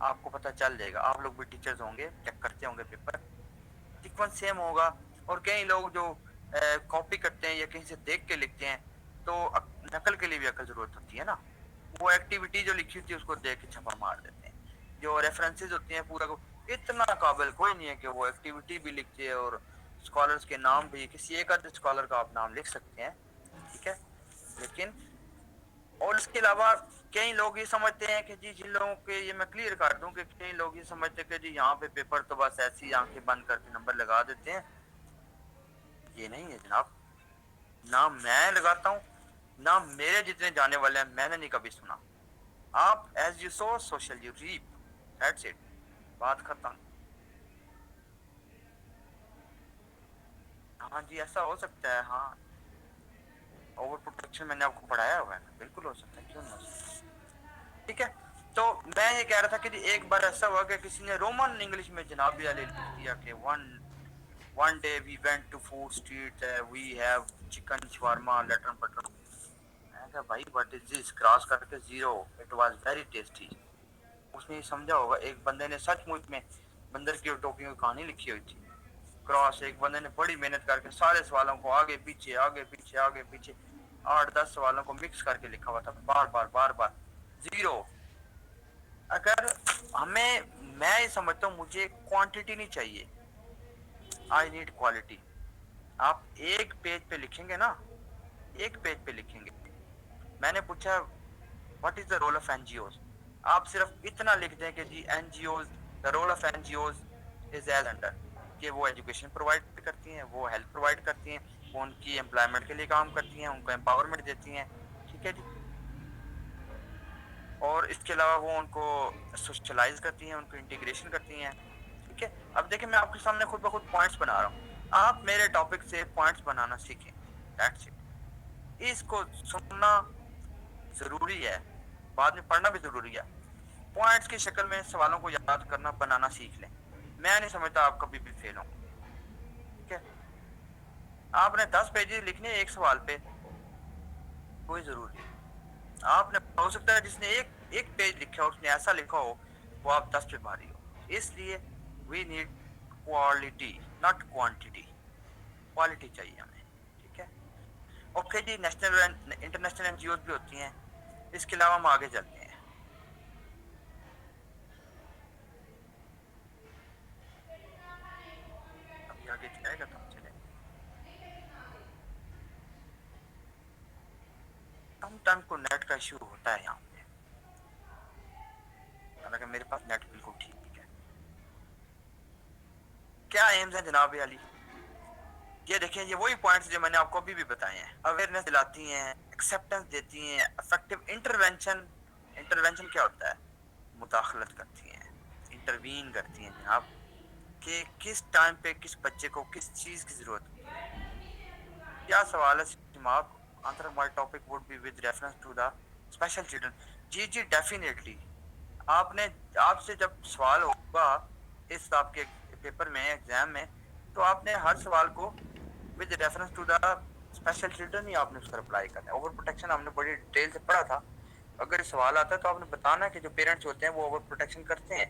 Speaker 1: آپ کو پتہ چل جائے گا. آپ لوگ بھی ٹیچرز ہوں گے، چیک کرتے ہوں گے پیپر، سیکوینس سیم ہوگا. اور کئی لوگ جو کاپی کرتے ہیں یا کہیں سے دیکھ کے لکھتے ہیں تو نقل کے لیے بھی عقل ضرورت ہوتی ہے نا. وہ ایکٹیویٹی جو لکھی ہوتی ہے اس کو دیکھ کے چھپا مار دیتے ہیں. جو ریفرنسز ہوتے ہیں پورا کو اتنا قابل کوئی نہیں ہے کہ وہ ایکٹیویٹی بھی لکھتے اور اسکالرس کے نام بھی، کسی ایک آدھ اسکالر کا آپ نام لکھ سکتے ہیں. ٹھیک ہے، لیکن اور اس کے علاوہ کئی لوگ یہ سمجھتے ہیں کہ جی جن لوگوں کے، یہ میں کلیئر کر دوں کہ کئی لوگ یہ سمجھتے ہیں کہ جی یہاں پہ پیپر تو بس ایسی آنکھیں بند کر کے نمبر لگا دیتے ہیں. یہ نہیں ہے جناب. نہ میں لگاتا ہوں، نہ میرے جتنے جانے والے ہیں، میں نے نہیں کبھی سنا. آپ as you so social you wrap, that's it, بات ختم. ہاں جی ایسا ہو سکتا ہے. ہاں، اوور پروٹیکشن میں نے آپ کو پڑھایا ہوا ہے نا، بالکل ہو سکتا ہے، کیوں نہیں ہو سکتا. ٹھیک ہے، تو میں یہ کہہ رہا تھا کہ جی ایک بار ایسا ہوا کہ کسی نے رومن انگلش میں جناب علی لکھ دیا کہ one day we went to food street, we have chicken shawarma letter butter. میں کہا بھائی what is this، کراس کر کے zero, it was very tasty. اس نے یہ سمجھا ہوگا ایک بندے نے سچ مچ میں بندر کی ٹوپیوں کی کہانی لکھی ہوئی تھی. کراس ایک بندے نے بڑی محنت کر کے سارے سوالوں کو آگے پیچھے آگے پیچھے آگے پیچھے 8-10 سوالوں کو مکس کر کے لکھا ہوا تھا، بار بار بار بار زیرو. اگر ہمیں، میں یہ سمجھتا ہوں مجھے کوانٹٹی نہیں چاہیے، آئی نیڈ کوالٹی. آپ ایک پیج پہ لکھیں گے نا، ایک پیج پہ لکھیں گے. میں نے پوچھا what is the role of N G Os, آپ صرف اتنا لکھ دیں کہ جی N G Os, the role of N G Os is as under, کہ وہ ایجوکیشن پرووائڈ کرتی ہیں، وہ ہیلتھ پرووائڈ کرتی ہیں، وہ ان کی امپلائمنٹ کے لیے کام کرتی ہیں، ان کو امپاورمنٹ دیتی ہیں. ٹھیک ہے جی، اور اس کے علاوہ وہ ان کو سوشلائز کرتی ہیں، ان کو انٹیگریشن کرتی ہیں. ٹھیک ہے، اب دیکھیں میں آپ کے سامنے خود بخود پوائنٹس بنا رہا ہوں، آپ میرے ٹاپک سے پوائنٹس بنانا سیکھیں. That's it. اس کو سننا ضروری ہے، بعد میں پڑھنا بھی ضروری ہے. پوائنٹس کی شکل میں سوالوں کو یاد کرنا بنانا سیکھ لیں. میں نہیں سمجھتا آپ کبھی بھی فیل ہوں گے. ٹھیک ہے، آپ نے 10 پیجز لکھنے ایک سوال پہ، کوئی ضروری نہیں. آپ نے ہو سکتا ہے جس نے ایک پیج لکھا ہو اس نے ایسا لکھا ہو وہ آپ 10 پہ بھاری ہو. اس لیے we need quality not quantity, quality چاہیے ہمیں. ٹھیک ہے، اوکے جی. National international N G Os بھی ہوتی ہیں. اس کے علاوہ ہم آگے چلتے ہیں. ابھی آگے جائے گا تو ہم چلیں گے. سم ٹائم کو نیٹ کا ایشو ہوتا ہے یہاں پہ، حالانکہ میرے پاس نیٹ بالکل ٹھیک ہے. کیا ایمز ہیں جناب علی؟ یہ دیکھیں، یہ وہی پوائنٹس جو میں نے آپ کو ابھی بھی بتائے ہیں. اویئرنیس دلاتی ہیں، ایکسیپٹنس دیتی ہیں، افیکٹو انٹرونشن. انٹرونشن کیا ہوتا ہے؟ مداخلت کرتی ہیں، انٹروین کرتی ہیں جناب، کہ کس ٹائم پہ کس بچے کو کس چیز کی ضرورت ہوتی ہے. کیا سوال ہے جناب؟ Answer my topic would be with reference to the special children. جی جی ڈیفینیٹلی. آپ نے، آپ سے جب سوال ہوگا اس آپ کے پیپر میں، ایگزام میں، تو آپ نے ہر سوال کو with reference to the special children ہی آپ نے اس کا رپلائی کرنا ہے. اوور پروٹیکشن ہم نے بڑی ڈیٹیل سے پڑھا تھا. اگر سوال آتا ہے تو آپ نے بتانا ہے کہ جو پیرنٹس ہوتے ہیں وہ اوور پروٹیکشن کرتے ہیں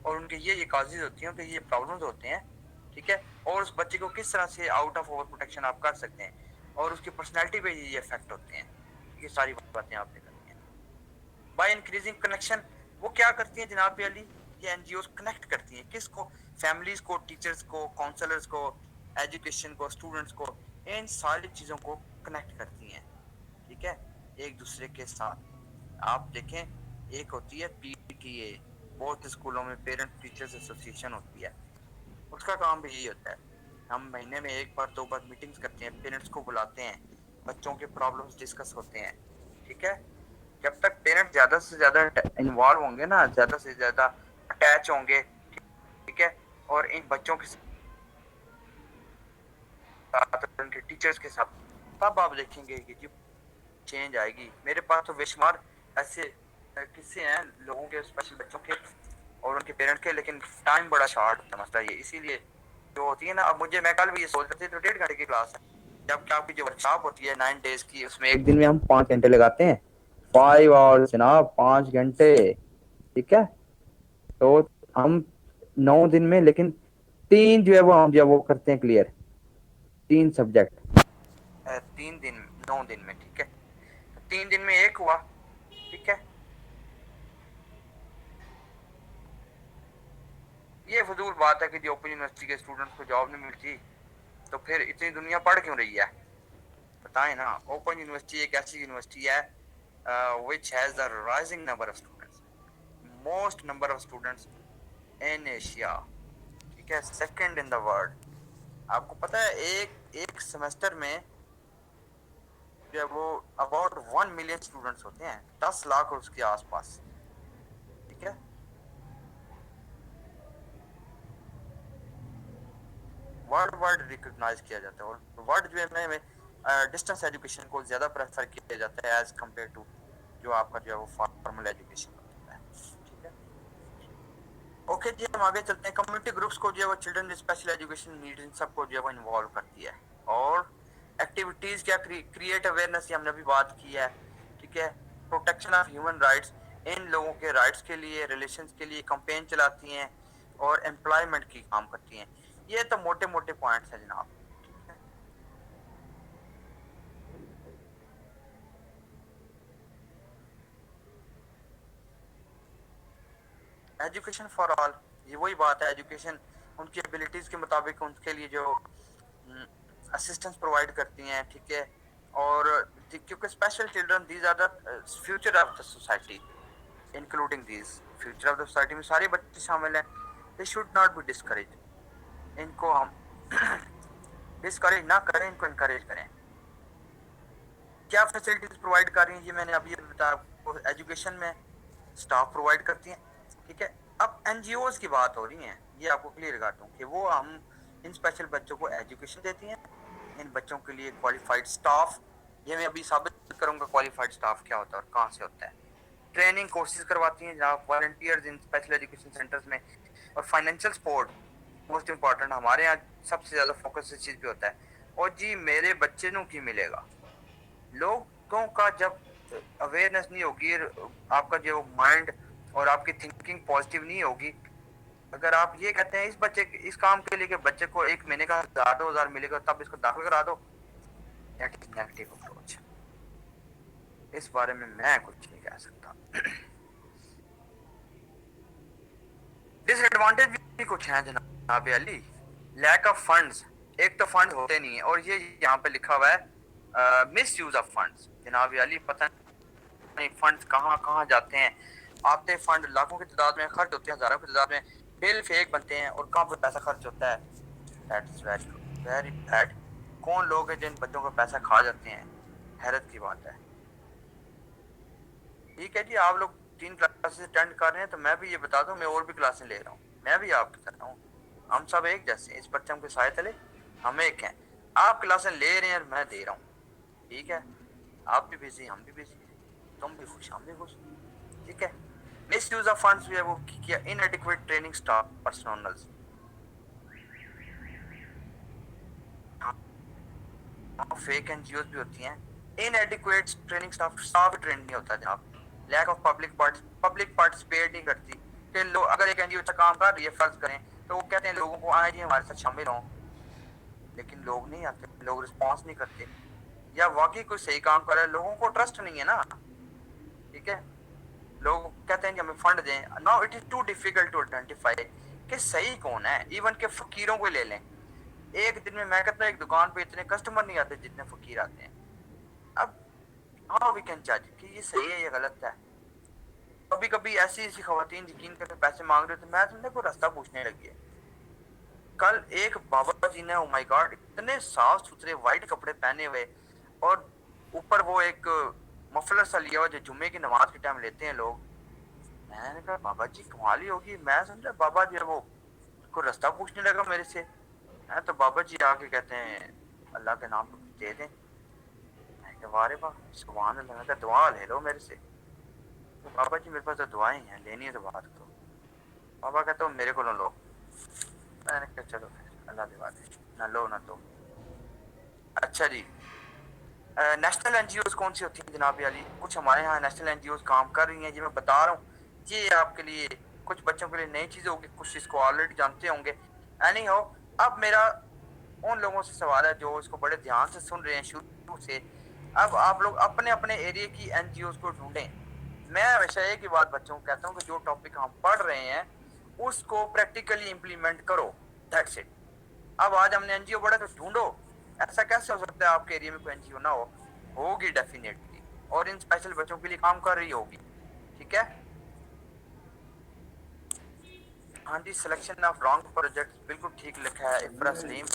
Speaker 1: اور ان کے یہ کازز ہوتی ہیں، ان کے یہ پرابلمز ہوتے ہیں. ٹھیک ہے، اور اس بچے کو کس طرح سے آؤٹ آف اوور پروٹیکشن آپ کر سکتے ہیں، اور اس کی پرسنالٹی پہ یہ افیکٹ ہوتے ہیں. یہ ساری باتیں آپ نے کرنی ہیں. بائی انکریزنگ کنیکشن، وہ کیا کرتی ہیں جناب علی؟ یہ این جی اوز کنیکٹ کرتی ہیں کس کو؟ فیملیز کو، ٹیچرز کو، کاؤنسلرز کو، ایجوکیشن کو، اسٹوڈنٹس کو. ان ساری چیزوں کو کنیکٹ کرتی ہیں. ٹھیک ہے، ایک دوسرے کے ساتھ. آپ دیکھیں ایک ہوتی ہے PTA، بہت اسکولوں میں پیرنٹ ٹیچرز ایسوسیشن ہوتی ہے، اس کا کام بھی یہی ہوتا ہے. ہم مہینے میں ایک بار 2 بار میٹنگز کرتے ہیں، پیرنٹس کو بلاتے ہیں، بچوں کے پرابلمز ڈسکس ہوتے ہیں. ٹھیک ہے، جب تک پیرنٹ زیادہ سے زیادہ انوالو ہوں گے نا، زیادہ سے زیادہ اٹیچ ہوں گے، ٹھیک ہے، اور ان بچوں کے ساتھ ان کے ٹیچرز کے ساتھ، تب آپ دیکھیں گے کہ جی چینج آئے گی. میرے پاس تو بے شمار ایسے قصے ہیں لوگوں کے، اسپیشل بچوں کے اور ان کے پیرنٹ کے، لیکن ٹائم بڑا شارٹ ہوتا ہے مسئلہ یہ. اسی لیے جو ہوتی ہے نا، اب مجھے، میں کل بھی یہ سوچ رہی تھی، تو 1.5 گھنٹے کی کلاس ہے، جبکہ آپ کی جو ورکشاپ ہوتی ہے 9 days کی، اس میں ایک دن میں ہم 5 گھنٹے لگاتے ہیں. 5 hours جناب، 5 گھنٹے. ٹھیک ہے، تو ہم 9 دن میں، لیکن 3 جو ہے وہ ہم جو وہ کرتے ہیں کلیئر، 3 سبجیکٹ 3 دن 9 دن میں. ٹھیک ہے، 3 دن میں ایک ہوا. ٹھیک ہے، یہ فضول بات ہے کہ جو اوپن یونیورسٹی کے اسٹوڈنٹس کو جاب نہیں ملتی، تو پھر اتنی دنیا پڑھ کیوں رہی ہے؟ بتائیں نا. اوپن یونیورسٹی ایک ایسی یونیورسٹی ہے which has the rising number of students, most number of students in Asia. ٹھیک ہے، سیکنڈ ان دا ورلڈ. آپ کو پتا ہے ایک سیمسٹر میں جو ہے وہ اباؤٹ 1 ملین اسٹوڈنٹس ہوتے ہیں، 10 لاکھ اور اس کے آس پاس. ٹھیک ہے، ورلڈ وائڈ ریکگنائز کیا جاتا ہے، اور ورلڈ جو ہے ڈسٹینس ایجوکیشن کو زیادہ پریفر کیا جاتا ہے ایز کمپیئر ٹو جو آپ کا جو ہے وہ فارمل ایجوکیشن ہوتا ہے. ٹھیک ہے، اوکے جی، ہم آگے چلتے ہیں. کمیونٹی گروپس کو جو ہے وہ چلڈرن اسپیشل ایجوکیشن نیڈ، ان سب کو جو ہے وہ انوالو کرتی ہے. اور ایکٹیویٹیز کیا، کریٹ اویئرنیس، ہم نے بھی بات کی ہے. ٹھیک ہے، پروٹیکشن آف ہیومن رائٹس، ان لوگوں کے رائٹس کے لیے، ریلیشنز کے لیے کمپین چلاتی ہیں، اور امپلائمنٹ کی کام کرتی ہیں. یہ تو موٹے موٹے پوائنٹس ہیں جناب. ٹھیک ہے، ایجوکیشن فار آل، یہ وہی بات ہے. ایجوکیشن ان کی ایبلٹیز کے مطابق ان کے لیے جو اسسٹنس پرووائڈ کرتی ہیں. ٹھیک ہے، اور کیونکہ special children these are the future of the society, including these future of the society میں سارے بچے شامل ہیں. They should not be discourage. ان کو ہم ڈسکریج نہ کریں، ان کو انکریج کریں. کیا فیسلٹیز پرووائڈ کر رہی ہیں؟ یہ میں نے ابھی بتایا، ایجوکیشن میں اسٹاف پرووائڈ کرتی ہیں. ٹھیک ہے، اب NGOز کی بات ہو رہی ہیں، یہ آپ کو کلیئر کر دوں کہ وہ ہم ان اسپیشل بچوں کو ایجوکیشن دیتی ہیں. ان بچوں کے لیے کوالیفائڈ اسٹاف، یہ میں ابھی ثابت کروں گا کوالیفائڈ اسٹاف کیا ہوتا ہے اور کہاں سے ہوتا ہے. ٹریننگ کورسز کرواتی ہیں جہاں والنٹیئرز ان اسپیشل ایجوکیشن سینٹرز میں. اور فائنینشیل سپورٹ موسٹ امپورٹنٹ، ہمارے یہاں سب سے زیادہ فوکس اس چیز پہ ہوتا ہے. اور جی میرے بچے نوں کی ملے گا، لوگوں کا جب اویئرنیس نہیں ہوگی، آپ کا جو مائنڈ اور آپ کی تھنکنگ پازیٹیو نہیں ہوگی. اگر آپ یہ کہتے ہیں اس بچے اس کام کے لیے کہ بچے کو 1 مہینے کا 1000 2,000 ملے گا تب اس کو داخل کرا دو، دیٹ از نیگیٹو اپروچ. اس بارے میں کچھ نہیں کہہ سکتا. ڈس ایڈوانٹیج بھی کچھ ہیں جناب علی. لیک آف فنڈز، ایک تو فنڈ ہوتے نہیں ہیں، اور یہ یہاں پہ لکھا ہوا ہے مس یوز آف فنڈز. جناب علی پتہ نہیں فنڈز کہاں کہاں جاتے ہیں. آتے فنڈ لاکھوں کی تعداد میں، خرچ ہوتے ہیں ہزاروں کی تعداد میں، بل فیک بنتے ہیں، اور کہاں پہ پیسہ خرچ ہوتا ہے. That is very very bad. کون لوگ ہیں جن بچوں کا پیسہ کھا جاتے ہیں؟ حیرت کی بات ہے. ٹھیک ہے جی، آپ لوگ 3 کلاسز اٹینڈ کر رہے ہیں، تو میں بھی یہ بتا دوں میں اور بھی کلاسیں لے رہا ہوں. میں بھی آپ کی طرح ہوں، ہم سب ایک جیسے ہیں، اس پرچم کے سائے تلے ہم ایک ہیں. آپ کلاسیں لے رہے ہیں اور میں دے رہا ہوں. ٹھیک ہے، آپ بھی بزی، ہم بھی بزی، تم بھی خوش، ہم بھی خوش. ٹھیک ہے، مس یوز آف فنڈز جو ہے وہ کیا، ان ایڈیکویٹ ٹریننگ اسٹاف پرسنلز. فیک NGOز بھی ہوتی ہیں. ان ایڈیکویٹ ٹریننگ اسٹاف ٹرینڈ نہیں ہوتا جناب. لیک آف پبلک پارٹیسپیٹ نہیں کرتی. کہ لوگ اگر ایک NGO اچھا کام کر رہی ہے فرض کریں، تو وہ کہتے ہیں لوگوں کو آئیں جی ہمارے ساتھ شامل ہوں، لیکن لوگ نہیں آتے، لوگ رسپانس نہیں کرتے. یا واقعی کوئی صحیح کام کر رہا ہے، لوگوں کو ٹرسٹ نہیں ہے نا. ٹھیک ہے، لوگ کہتے ہیں کہ ہمیں فنڈ دیں. Now it is too difficult to identify کہ صحیح کون ہے. ایون کہ فقیروں کو لے لیں، ایک دن میں کہتا ہوں ایک دکان پہ اتنے کسٹمر نہیں آتے جتنے فقیر آتے ہیں. اب ہاؤ وی کین جج کہ یہ صحیح ہے یہ غلط ہے. کبھی کبھی ایسی ایسی خواتین یقین کر کے پیسے مانگ رہے تھے، میں تم نے کوئی راستہ پوچھنے لگی ہے. کل ایک بابا جی نے او مائی گاڈ اتنے صاف ستھرے وائٹ کپڑے پہنے ہوئے اور اوپر وہ ایک مفلر سا لیا ہوا جو جمعے کی نماز کے ٹائم لیتے ہیں لوگ. میں نے کہا بابا جی کمال ہی ہوگی. میں سمجھا بابا جی وہ کوئی راستہ پوچھنے لگا میرے سے. تو بابا جی آ کے کہتے ہیں اللہ کے نام پہ کچھ دے دیں. میں کہا واہ رے واہ سبحان اللہ. میں کہا دعا لے لو میرے سے. تو بابا جی میرے پاس تو دعائیں ہیں، لینی ہے تو بات کرو. بابا کہتا ہوں میرے کو نہ لو. میں نے کہا چلو اللہ دے والے نہ لو نہ دو. اچھا جی، نیشنل این جی اوز کون سی ہوتی ہیں جناب علی؟ کچھ ہمارے یہاں نیشنل این جی اوز کام کر رہی ہیں جی. میں بتا رہا ہوں یہ آپ کے لیے کچھ بچوں کے لیے نئی چیز ہوگی، کچھ اس کو آلریڈی جانتے ہوں گے. اینی ہو اب میرا ان لوگوں سے سوال ہے جو اس کو بڑے دھیان سے سن رہے ہیں شروع سے. اب آپ لوگ اپنے اپنے ایریا کی این جی اوز کو ڈھونڈیں. میں ہمیشہ ایک ہی بات بچوں کو کہتا ہوں کہ جو ٹاپک ہم پڑھ رہے ہیں اس کو پریکٹیکلی امپلیمنٹ کرو. That's it. اب آج ہم نے این جی او پڑھا تو ڈھونڈو. ایسا کیسے ہو سکتا ہے آپ کے ایریا میں کوئی این جی او نہ ہو؟ ہوگی ڈیفینیٹلی، اور ان اسپیشل بچوں کے لیے کام کر رہی ہوگی. ٹھیک ہے. ہاں جی، سلیکشن آف رانگ پروجیکٹ بالکل ٹھیک لکھا ہے افرا سلیم.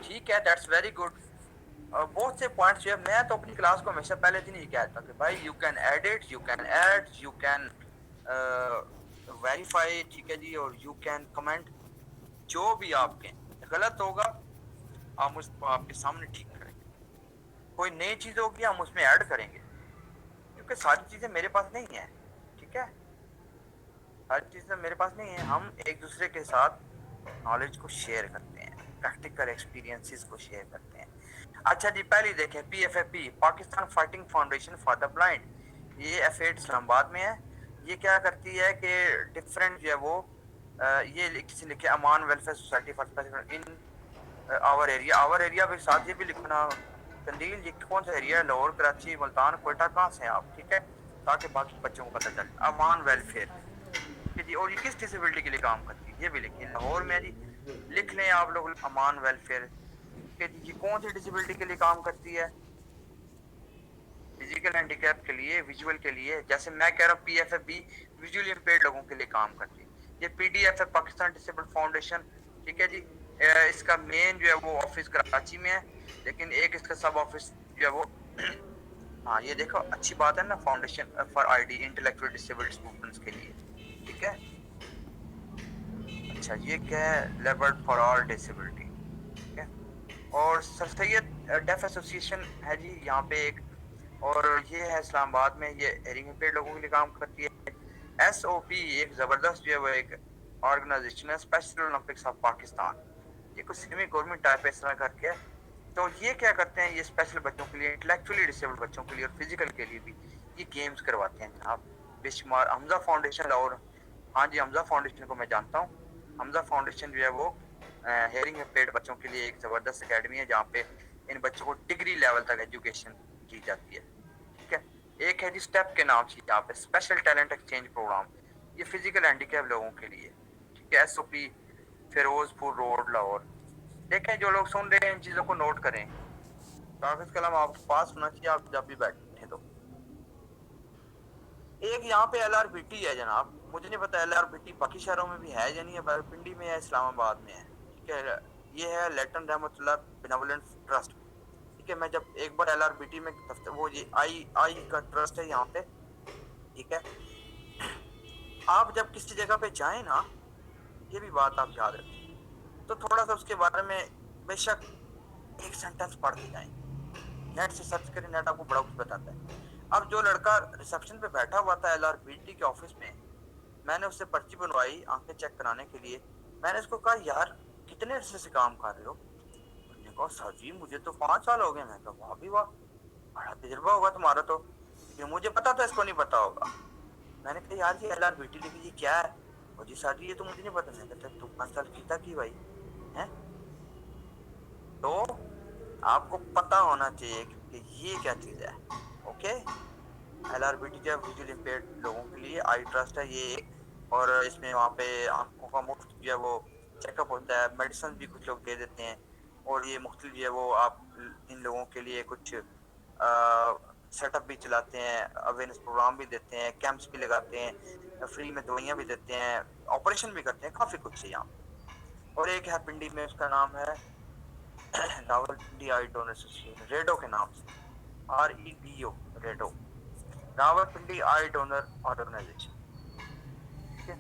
Speaker 1: ٹھیک ہے، دیٹس ویری گڈ. بہت سے پوائنٹس جو ہے میں تو اپنی کلاس کو ہمیشہ پہلے دن ہی کہتا کہ بھائی you can edit, you can add, you can verify. ٹھیک ہے جی. اور یو کین کمنٹ. جو بھی آپ کے غلط ہوگا ہم اس کو آپ کے سامنے ٹھیک کریں گے. کوئی نئی چیز ہوگی ہم اس میں ایڈ کریں گے، کیونکہ ساری چیزیں میرے پاس نہیں ہیں. ٹھیک ہے، ساری چیزیں میرے پاس نہیں ہیں. ہم ایک دوسرے کے ساتھ نالج کو شیئر کرتے ہیں، پریکٹیکل ایکسپیرینسز کو شیئر کرتے ہیں. اچھا جی، پہلی دیکھیں P F A P Pakistan fighting foundation for the blind. یہ ایف 8 اسلام آباد میں ہے. یہ کیا کرتی ہے کہ ڈفرینٹ جو ہے وہ یہ کسی لکھے Aman welfare society for in our area. Our area بھی ساتھ یہ بھی لکھنا. قندیل یہ کون سا ایریا ہے؟ لاہور، کراچی، ملتان، کوئٹہ، کہاں سے ہیں آپ؟ ٹھیک ہے، تاکہ باقی بچوں کو پتہ چلے. امان ویلفیئر. ٹھیک ہے جی. اور یہ کس ڈسیبلٹی کے لیے کام کرتی ہے یہ بھی لکھیں. لاہور میں جی لکھ لیں آپ لوگ امان ویلفیئر. ٹھیک ہے جی. یہ کون سی ڈسیبلٹی کے لیے کام کرتی ہے؟ فزیکل ہینڈیکیپ کے لیے، ویژول کے لیے. جیسے میں کہہ رہا ہوں P F A B visually impaired لوگوں کے لیے کام کرتی ہے. یہ پی ڈی ایف ہے پاکستان ڈسیبل فاؤنڈیشن. ٹھیک ہے جی. اس کا مین جو ہے وہ آفس کراچی میں ہے، لیکن ایک اس کا سب آفس جو ہے وہ ہاں یہ دیکھو اچھی بات ہے نا، foundation for I D intellectual disabled students کے لیے. ٹھیک ہے. اچھا یہ کیا ہے؟ Laboured for all disability. ٹھیک ہے. اور سر سید ڈیف ایسوسی ایشن ہے جی یہاں پہ ایک، اور یہ ہے اسلام آباد میں. یہ ہیئرنگ امپیئرڈ لوگوں کے لیے کام کرتی ہے. ایس او پی ایک زبردست جو ہے وہ ایک آرگنائزیشن ہے، اسپیشل اولمپکس آف پاکستان. یہ کچھ سیمی گورنمنٹ ٹائپ ہے اس طرح کر کے. تو یہ کیا کرتے ہیں؟ یہ اسپیشل بچوں کے لیے، انٹلیکچولی ڈسیبلڈ بچوں کے لیے اور فزیکل کے لیے بھی یہ گیمز کرواتے ہیں جناب. بے شمار. حمزہ فاؤنڈیشن اور ہاں جی حمزہ فاؤنڈیشن کو میں جانتا ہوں. حمزہ فاؤنڈیشن جو ہے وہ ہیئرنگ امپیئرڈ بچوں کے لیے ایک زبردست اکیڈمی ہے جہاں پہ ان بچوں کو ڈگری لیول تک ایجوکیشن دی جاتی ہے. ٹھیک ہے. ایک ہے جی اسٹیپ کے نام سے یہاں پہ اسپیشل ٹیلنٹ ایکسچینج پروگرام. یہ فزیکل ہینڈیکیپ لوگوں کے لیے. ٹھیک ہے. ایس او پی فیروز پور روڈ لاہور. دیکھیں جو لوگ سن رہے ہیں ان چیزوں کو نوٹ کریں. کاغذ قلم آپ کے پاس ہونا چاہیے، آپ جب بھی بیٹھیں تو. ایک یہاں پہ ایل آر بی ٹی ہے جناب. مجھے نہیں پتا ایل آر بی ٹی باقی شہروں میں بھی ہے یا نہیں ہے، پنڈی میں ہے، اسلام آباد میں ہے. ٹھیک ہے. یہ ہے لیٹن رحمت اللہ بیناولنٹ ٹرسٹ. ٹھیک ہے. میں جب ایک بار ایل آر بی ٹی میں وہ یہ آئی کا ٹرسٹ ہے یہاں پہ. ٹھیک ہے. آپ جب کسی جگہ پہ جائیں نا، یہ بھی بات آپ یاد رکھیں تو تھوڑا سا اس کے بارے میں بے شک ایک سینٹنس پڑھ کے جائیں. نیٹ سے سرچ کریں، نیٹ آپ کو بڑا کچھ بتاتا ہے. اب جو لڑکا ریسپشن پہ بیٹھا ہوا تھا ایل آر بی ٹی کے آفس میں نے اس سے پرچی بنوائی آنکھیں چیک کرانے کے لیے. میں نے اس کو کہا یار کتنے عرصے سے کام کر رہے ہو؟ انہوں نے کہا سر جی مجھے تو 5 سال ہو گئے. میں کہا واہ بھی واہ، بڑا تجربہ ہوگا تمہارا تو. لیکن مجھے پتا تھا اس کو نہیں پتا ہوگا. میں نے کہا یار یہ ایل آر بی ٹی لکھی یہ کیا ہے؟ وہ جی سر جی یہ تو مجھے نہیں پتا. میں کہتا تو 5 سال کیتا کی بھائی ہیں؟ تو آپ کو پتا ہونا چاہیے کہ یہ کیا چیز ہے. Okay. L R B T جو ہے ویژولی امپیئرڈ لوگوں کے لیے آئی ٹرسٹ ہے یہ ایک. اور اس میں وہاں پہ آنکھوں کا مفت جو ہے وہ چیک اپ ہوتا ہے. میڈیسن بھی کچھ لوگ دے دیتے ہیں. اور یہ مختلف جو ہے وہ آپ ان لوگوں کے لیے کچھ سیٹ اپ بھی چلاتے ہیں، اویئرنیس پروگرام بھی دیتے ہیں، کیمپس بھی لگاتے ہیں، فری میں دوائیاں بھی دیتے ہیں، آپریشن بھی کرتے ہیں، کافی کچھ ہے یہاں پہ۔ اور ایک ہے پنڈی میں، اس کا نام ہے راول پنڈی آئی ڈونر ایسوسیشن، ریڈو کے نام سے، REDO، ریڈو، راول پنڈی آئی ڈونر آرگنائزیشن، ٹھیک ہے۔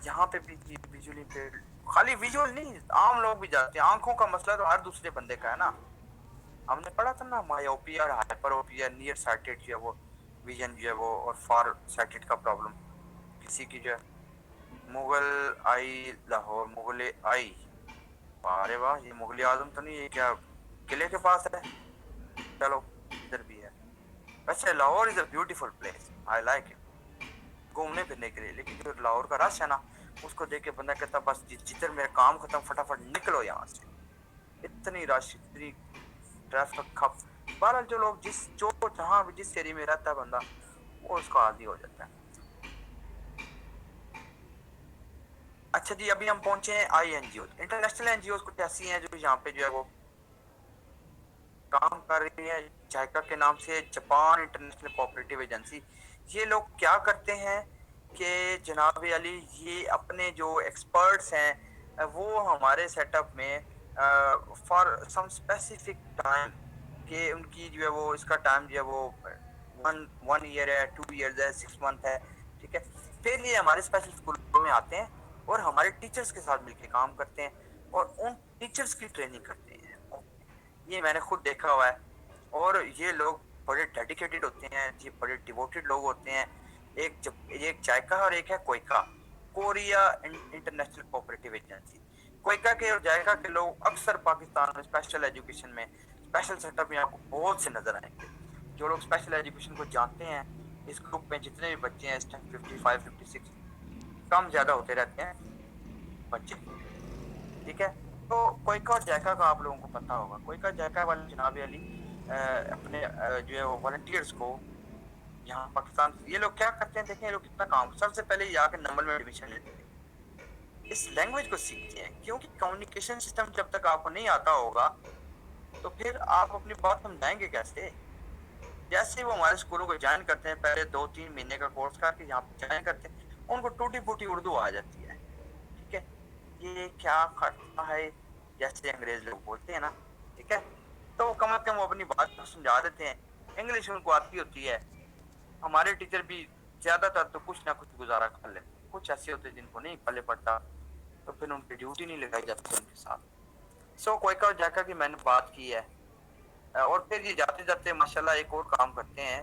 Speaker 1: یہاں پہ بھی ویژولی امپیئرڈ، خالی ویژول نہیں، عام لوگ بھی جاتے ہیں، آنکھوں کا مسئلہ تو ہر دوسرے بندے کا ہے نا، ہم نے پڑھا تھا نا، مایوپیا اور ہائپروپیا، نیئر سائٹڈ جو ہے وہ ویژن جو ہے وہ، اور فار سائٹڈ کا پرابلم کسی کی جو ہے۔ مغل آئی لاہور، مغل آئی، ارے واہ، یہ مغل اعظم تو نہیں، یہ کیا قلعے کے پاس ہے؟ چلو ادھر بھی ہے۔ ویسے Lahore is a beautiful place, I like it, گھومنے پھرنے کے لیے، لیکن جو لاہور کا رش ہے نا، اس کو دیکھ کے بندہ کہتا بس جدھر میرا کام ختم، فٹافٹ نکلو یہاں سے، اتنی رش، اتنی ٹریفک کھپ۔ بہرحال جو لوگ جو جہاں بھی جس ایریا میں رہتا ہے بندہ، وہ اس کا عادی ہو جاتا ہے۔ اچھا جی، ابھی ہم پہنچے ہیں INGOs، انٹرنیشنل NGOs کچھ ایسی ہیں جو یہاں پہ جو ہے وہ کام کر رہی ہے، جائکا کے نام سے، جاپان انٹرنیشنل کوآپریٹو ایجنسی۔ یہ لوگ کیا کرتے ہیں کہ جناب علی، یہ اپنے جو ایکسپرٹس ہیں وہ ہمارے سیٹ اپ میں فار سم اسپیسیفک ٹائم، کہ ان کی جو ہے وہ اس کا ٹائم جو ہے وہ 1 ایئر ہے، 2 ایئرز ہے، 6 منتھ ہے، ٹھیک ہے۔ پھر یہ ہمارے اسپیشل اسکولوں میں آتے ہیں اور ہمارے ٹیچرز کے ساتھ مل کے کام کرتے ہیں اور ان ٹیچرز کی ٹریننگ کرتے ہیں۔ یہ میں نے خود دیکھا ہوا ہے، اور یہ لوگ بڑے ڈیڈیکیٹڈ ہوتے ہیں، یہ بڑے ڈیووٹڈ لوگ ہوتے ہیں۔ ایک جائکا اور ایک ہے کوئکا، کوریا انٹرنیشنل کوآپریٹو ایجنسی۔ کوئکا کے اور جائکا کے لوگ اکثر پاکستان میں اسپیشل ایجوکیشن میں، اسپیشل سیٹ اپ میں آپ کو بہت سے نظر آئیں گے۔ جو لوگ اسپیشل ایجوکیشن کو جانتے ہیں، اس گروپ میں جتنے بھی بچے ہیں اس ٹائم 55 56، کم زیادہ ہوتے رہتے ہیں بچے، ٹھیک ہے۔ تو کوئکا اور جائکا کا آپ لوگوں کو پتا ہوگا، کوئکا جائکا والے جناب علی اپنے جو ہے وہ والنٹیئرس کو یہاں پاکستان، یہ لوگ کیا کرتے ہیں دیکھیں، یہ لوگ کتنا کام، سب سے پہلے یہ آ کے نمبر میں ایڈمیشن لیتے ہیں، اس لینگویج کو سیکھتے ہیں، کیونکہ کمیونیکیشن سسٹم جب تک آپ کو نہیں آتا ہوگا تو پھر آپ اپنی بات سمجھائیں گے کیسے؟ جیسے وہ ہمارے اسکولوں کو جوائن کرتے ہیں، پہلے 2 3 مہینے کا کورس کر کے یہاں پہ جوائن کرتے ہیں، ان کو ٹوٹی پھوٹی اردو آ جاتی ہے، ٹھیک ہے۔ یہ کیا کرتا ہے جیسے انگریز لوگ بولتے ہیں نا، ٹھیک ہے، تو کم از کم وہ اپنی بات کو سمجھا دیتے ہیں، انگلش ان کو آتی ہوتی ہے۔ ہمارے ٹیچر بھی زیادہ تر تو کچھ نہ کچھ گزارا کر لیتے ہیں، کچھ ایسے ہوتے ہیں جن کو نہیں پلے پڑتا تو پھر ان کی ڈیوٹی نہیں لگائی جاتی ان کے ساتھ۔ سو کوئکا اور جائکا کی میں نے بات کی ہے، اور پھر یہ جاتے جاتے ماشاءاللہ ایک اور کام کرتے ہیں،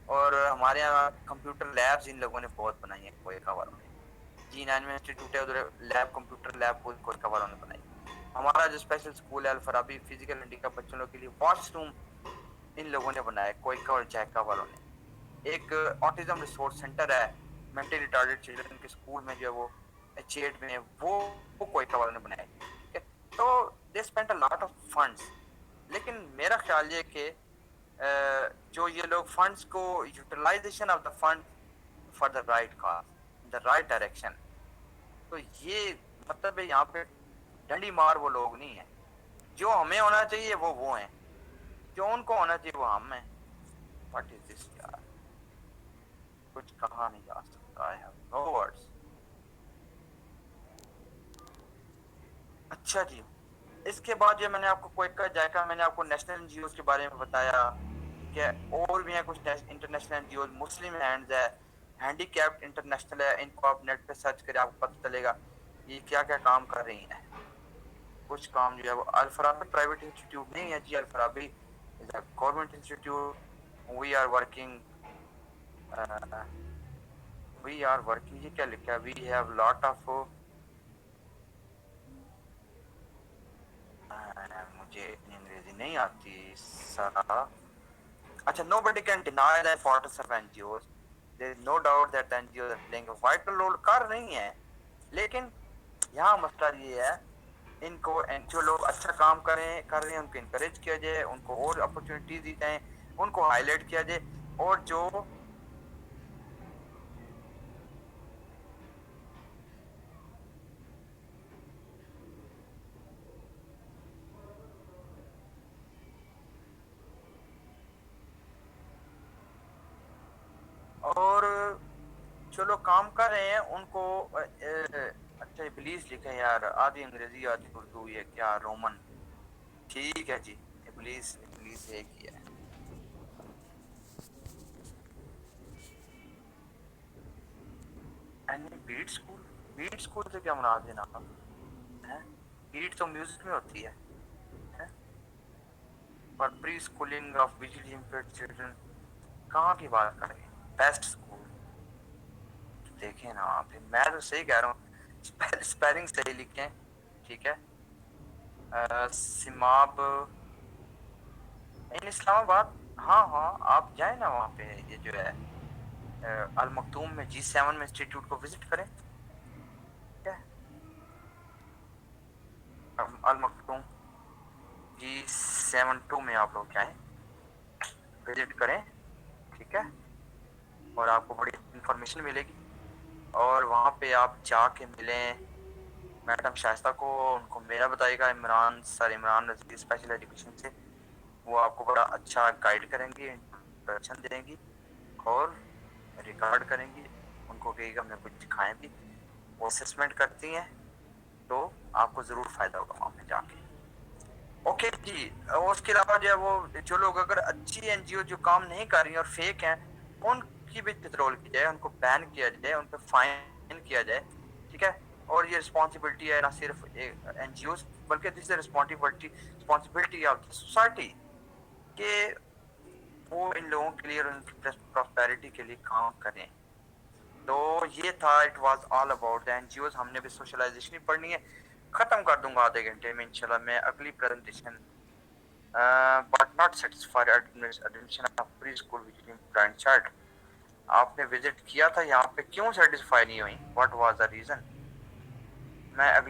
Speaker 1: اور ہمارے یہاں کمپیوٹر لیبز ان لوگوں نے بہت بنائی ہیں کوئکا والوں نے، G9 میں انسٹیٹیوٹ ہے ادھر، لیب کمپیوٹر لیب کوئکا والوں نے بنائی۔ ہمارا جو اسپیشل اسکول ہے الفرابی فزیکل ہینڈیکیپ بچوں کے لیے، واش روم ان لوگوں نے بنایا، کوئکا اور جائکا والوں نے۔ ایک آٹزم ریسورس سینٹر ہے مینٹلی ریٹارڈیڈ چلڈرن کے اسکول میں جو ہے وہ H8 میں، وہ کوئکا والوں نے بنایا، ٹھیک ہے۔ تو they spend a lot of funds, لیکن میرا خیال یہ کہ جو یہ لوگ فنڈس کو، utilisation of the fund for the right cause, the right direction, تو یہ مطلب ہے یہاں پہ ڈنڈی مار وہ لوگ نہیں ہیں، جو ہمیں ہونا چاہیے وہ ہیں، جو ان کو ہونا چاہیے وہ ہم ہیں۔ واٹ از دس یار، کچھ کہا نہیں جا سکتا، I have no words۔ اچھا جی، اس کے بعد جو میں نے آپ کو کوئکا جائکا، میں نے آپ کو نیشنل NGOs کے بارے میں بتایا، ٹھیک ہے، اور بھی ہیں کچھ انٹرنیشنل NGOs، مسلم ہینڈز ہے، ہینڈی کیپڈ انٹرنیشنل ہے، ان کو آپ نیٹ پہ سرچ کریں آپ کو پتہ چلے گا یہ کیا کیا کام کر رہی ہیں۔ کچھ کام جو ہے وہ الفرابی پرائیویٹ انسٹیٹیوٹ نہیں ہے جی، Al-Farabi is a government institute, we are working, یہ کیا لکھا ہے، وی ہیو لاٹ آف، مجھے اتنی انگریزی نہیں آتی سارا۔ اچھا، nobody can deny the importance of NGOs. There is no doubt that the NGOs are playing a vital role، کر رہی ہیں، لیکن یہاں مسئلہ یہ ہے، ان کو جو لوگ اچھا کام کر رہے ہیں ان کو انکریج کیا جائے، ان کو اور اپرچونیٹیز دی جائیں، ان کو ہائی لائٹ کیا جائے، اور جو جو لوگ کام کر رہے ہیں ان کو اچھا ابلیس لکھے یار، آدھی انگریزی آدھی اردو، یہ کیا رومن، ٹھیک ہے جی، ابلیس ابلیس ایک ہی ہے. اینی بیٹ اسکول، بیٹ اسکول سے کیا مراد ہے جناب؟ بیٹ تو میوزک میں ہوتی ہے. اور preschooling of visually impaired children کہاں کی بات کر رہے ہیں؟ بیسٹ اسکول دیکھیں نا آپ، میں تو صحیح کہہ رہا ہوں، اسپیلنگ صحیح لکھیں. ٹھیک ہے. سماب اسلام آباد. ہاں ہاں آپ جائیں نا وہاں پہ، یہ جو ہے المکتوم میں G7 میں انسٹیٹیوٹ کو وزٹ کریں. ٹھیک ہے. المکتوم G72 میں آپ لوگ جائیں، وزٹ کریں. ٹھیک ہے. اور آپ کو بڑی انفارمیشن ملے گی. اور وہاں پہ آپ جا کے ملیں میڈم شائستہ کو، ان کو میرا بتائے گا، عمران سر، عمران نذیر اسپیشل ایجوکیشن سے، وہ آپ کو بڑا اچھا گائیڈ کریں گی، انٹروڈکشن دیں گی اور ریکارڈ کریں گی. ان کو کہے گا ہمیں کچھ دکھائیں بھی. وہ اسسمنٹ کرتی ہیں تو آپ کو ضرور فائدہ ہوگا وہاں پہ جا کے. اوکے جی. اور اس کے علاوہ جو ہے وہ جو لوگ اگر اچھی این جی او جو کام نہیں کر رہی ہیں اور فیک ہیں، ان کی بھی کنٹرول کی جائے، ان کو بین کیا جائے، ان پہ فائن کیا جائے. ٹھیک ہے. اور یہ رسپانسبلٹی ہے نہ صرف این جی اوز، بلکہ دس از رسپانسبلٹی آف دی سوسائٹی کہ وہ ان لوگوں کے لیے اور ان کی پراسپیرٹی کے لیے کام کریں. تو یہ تھا، it was all about the N G Os. ہم نے بھی سوشلائزیشن ہی پڑھنی ہے. ختم کر دوں گا آدھے گھنٹے میں انشاءاللہ میں اگلی presentation. But not satisfied admission of pre school visiting blind child. آپ نے وزٹ کیا تھا یہاں پہ، کیوں سیٹسفائی نہیں ہوئی؟ What was the reason? میں اگلی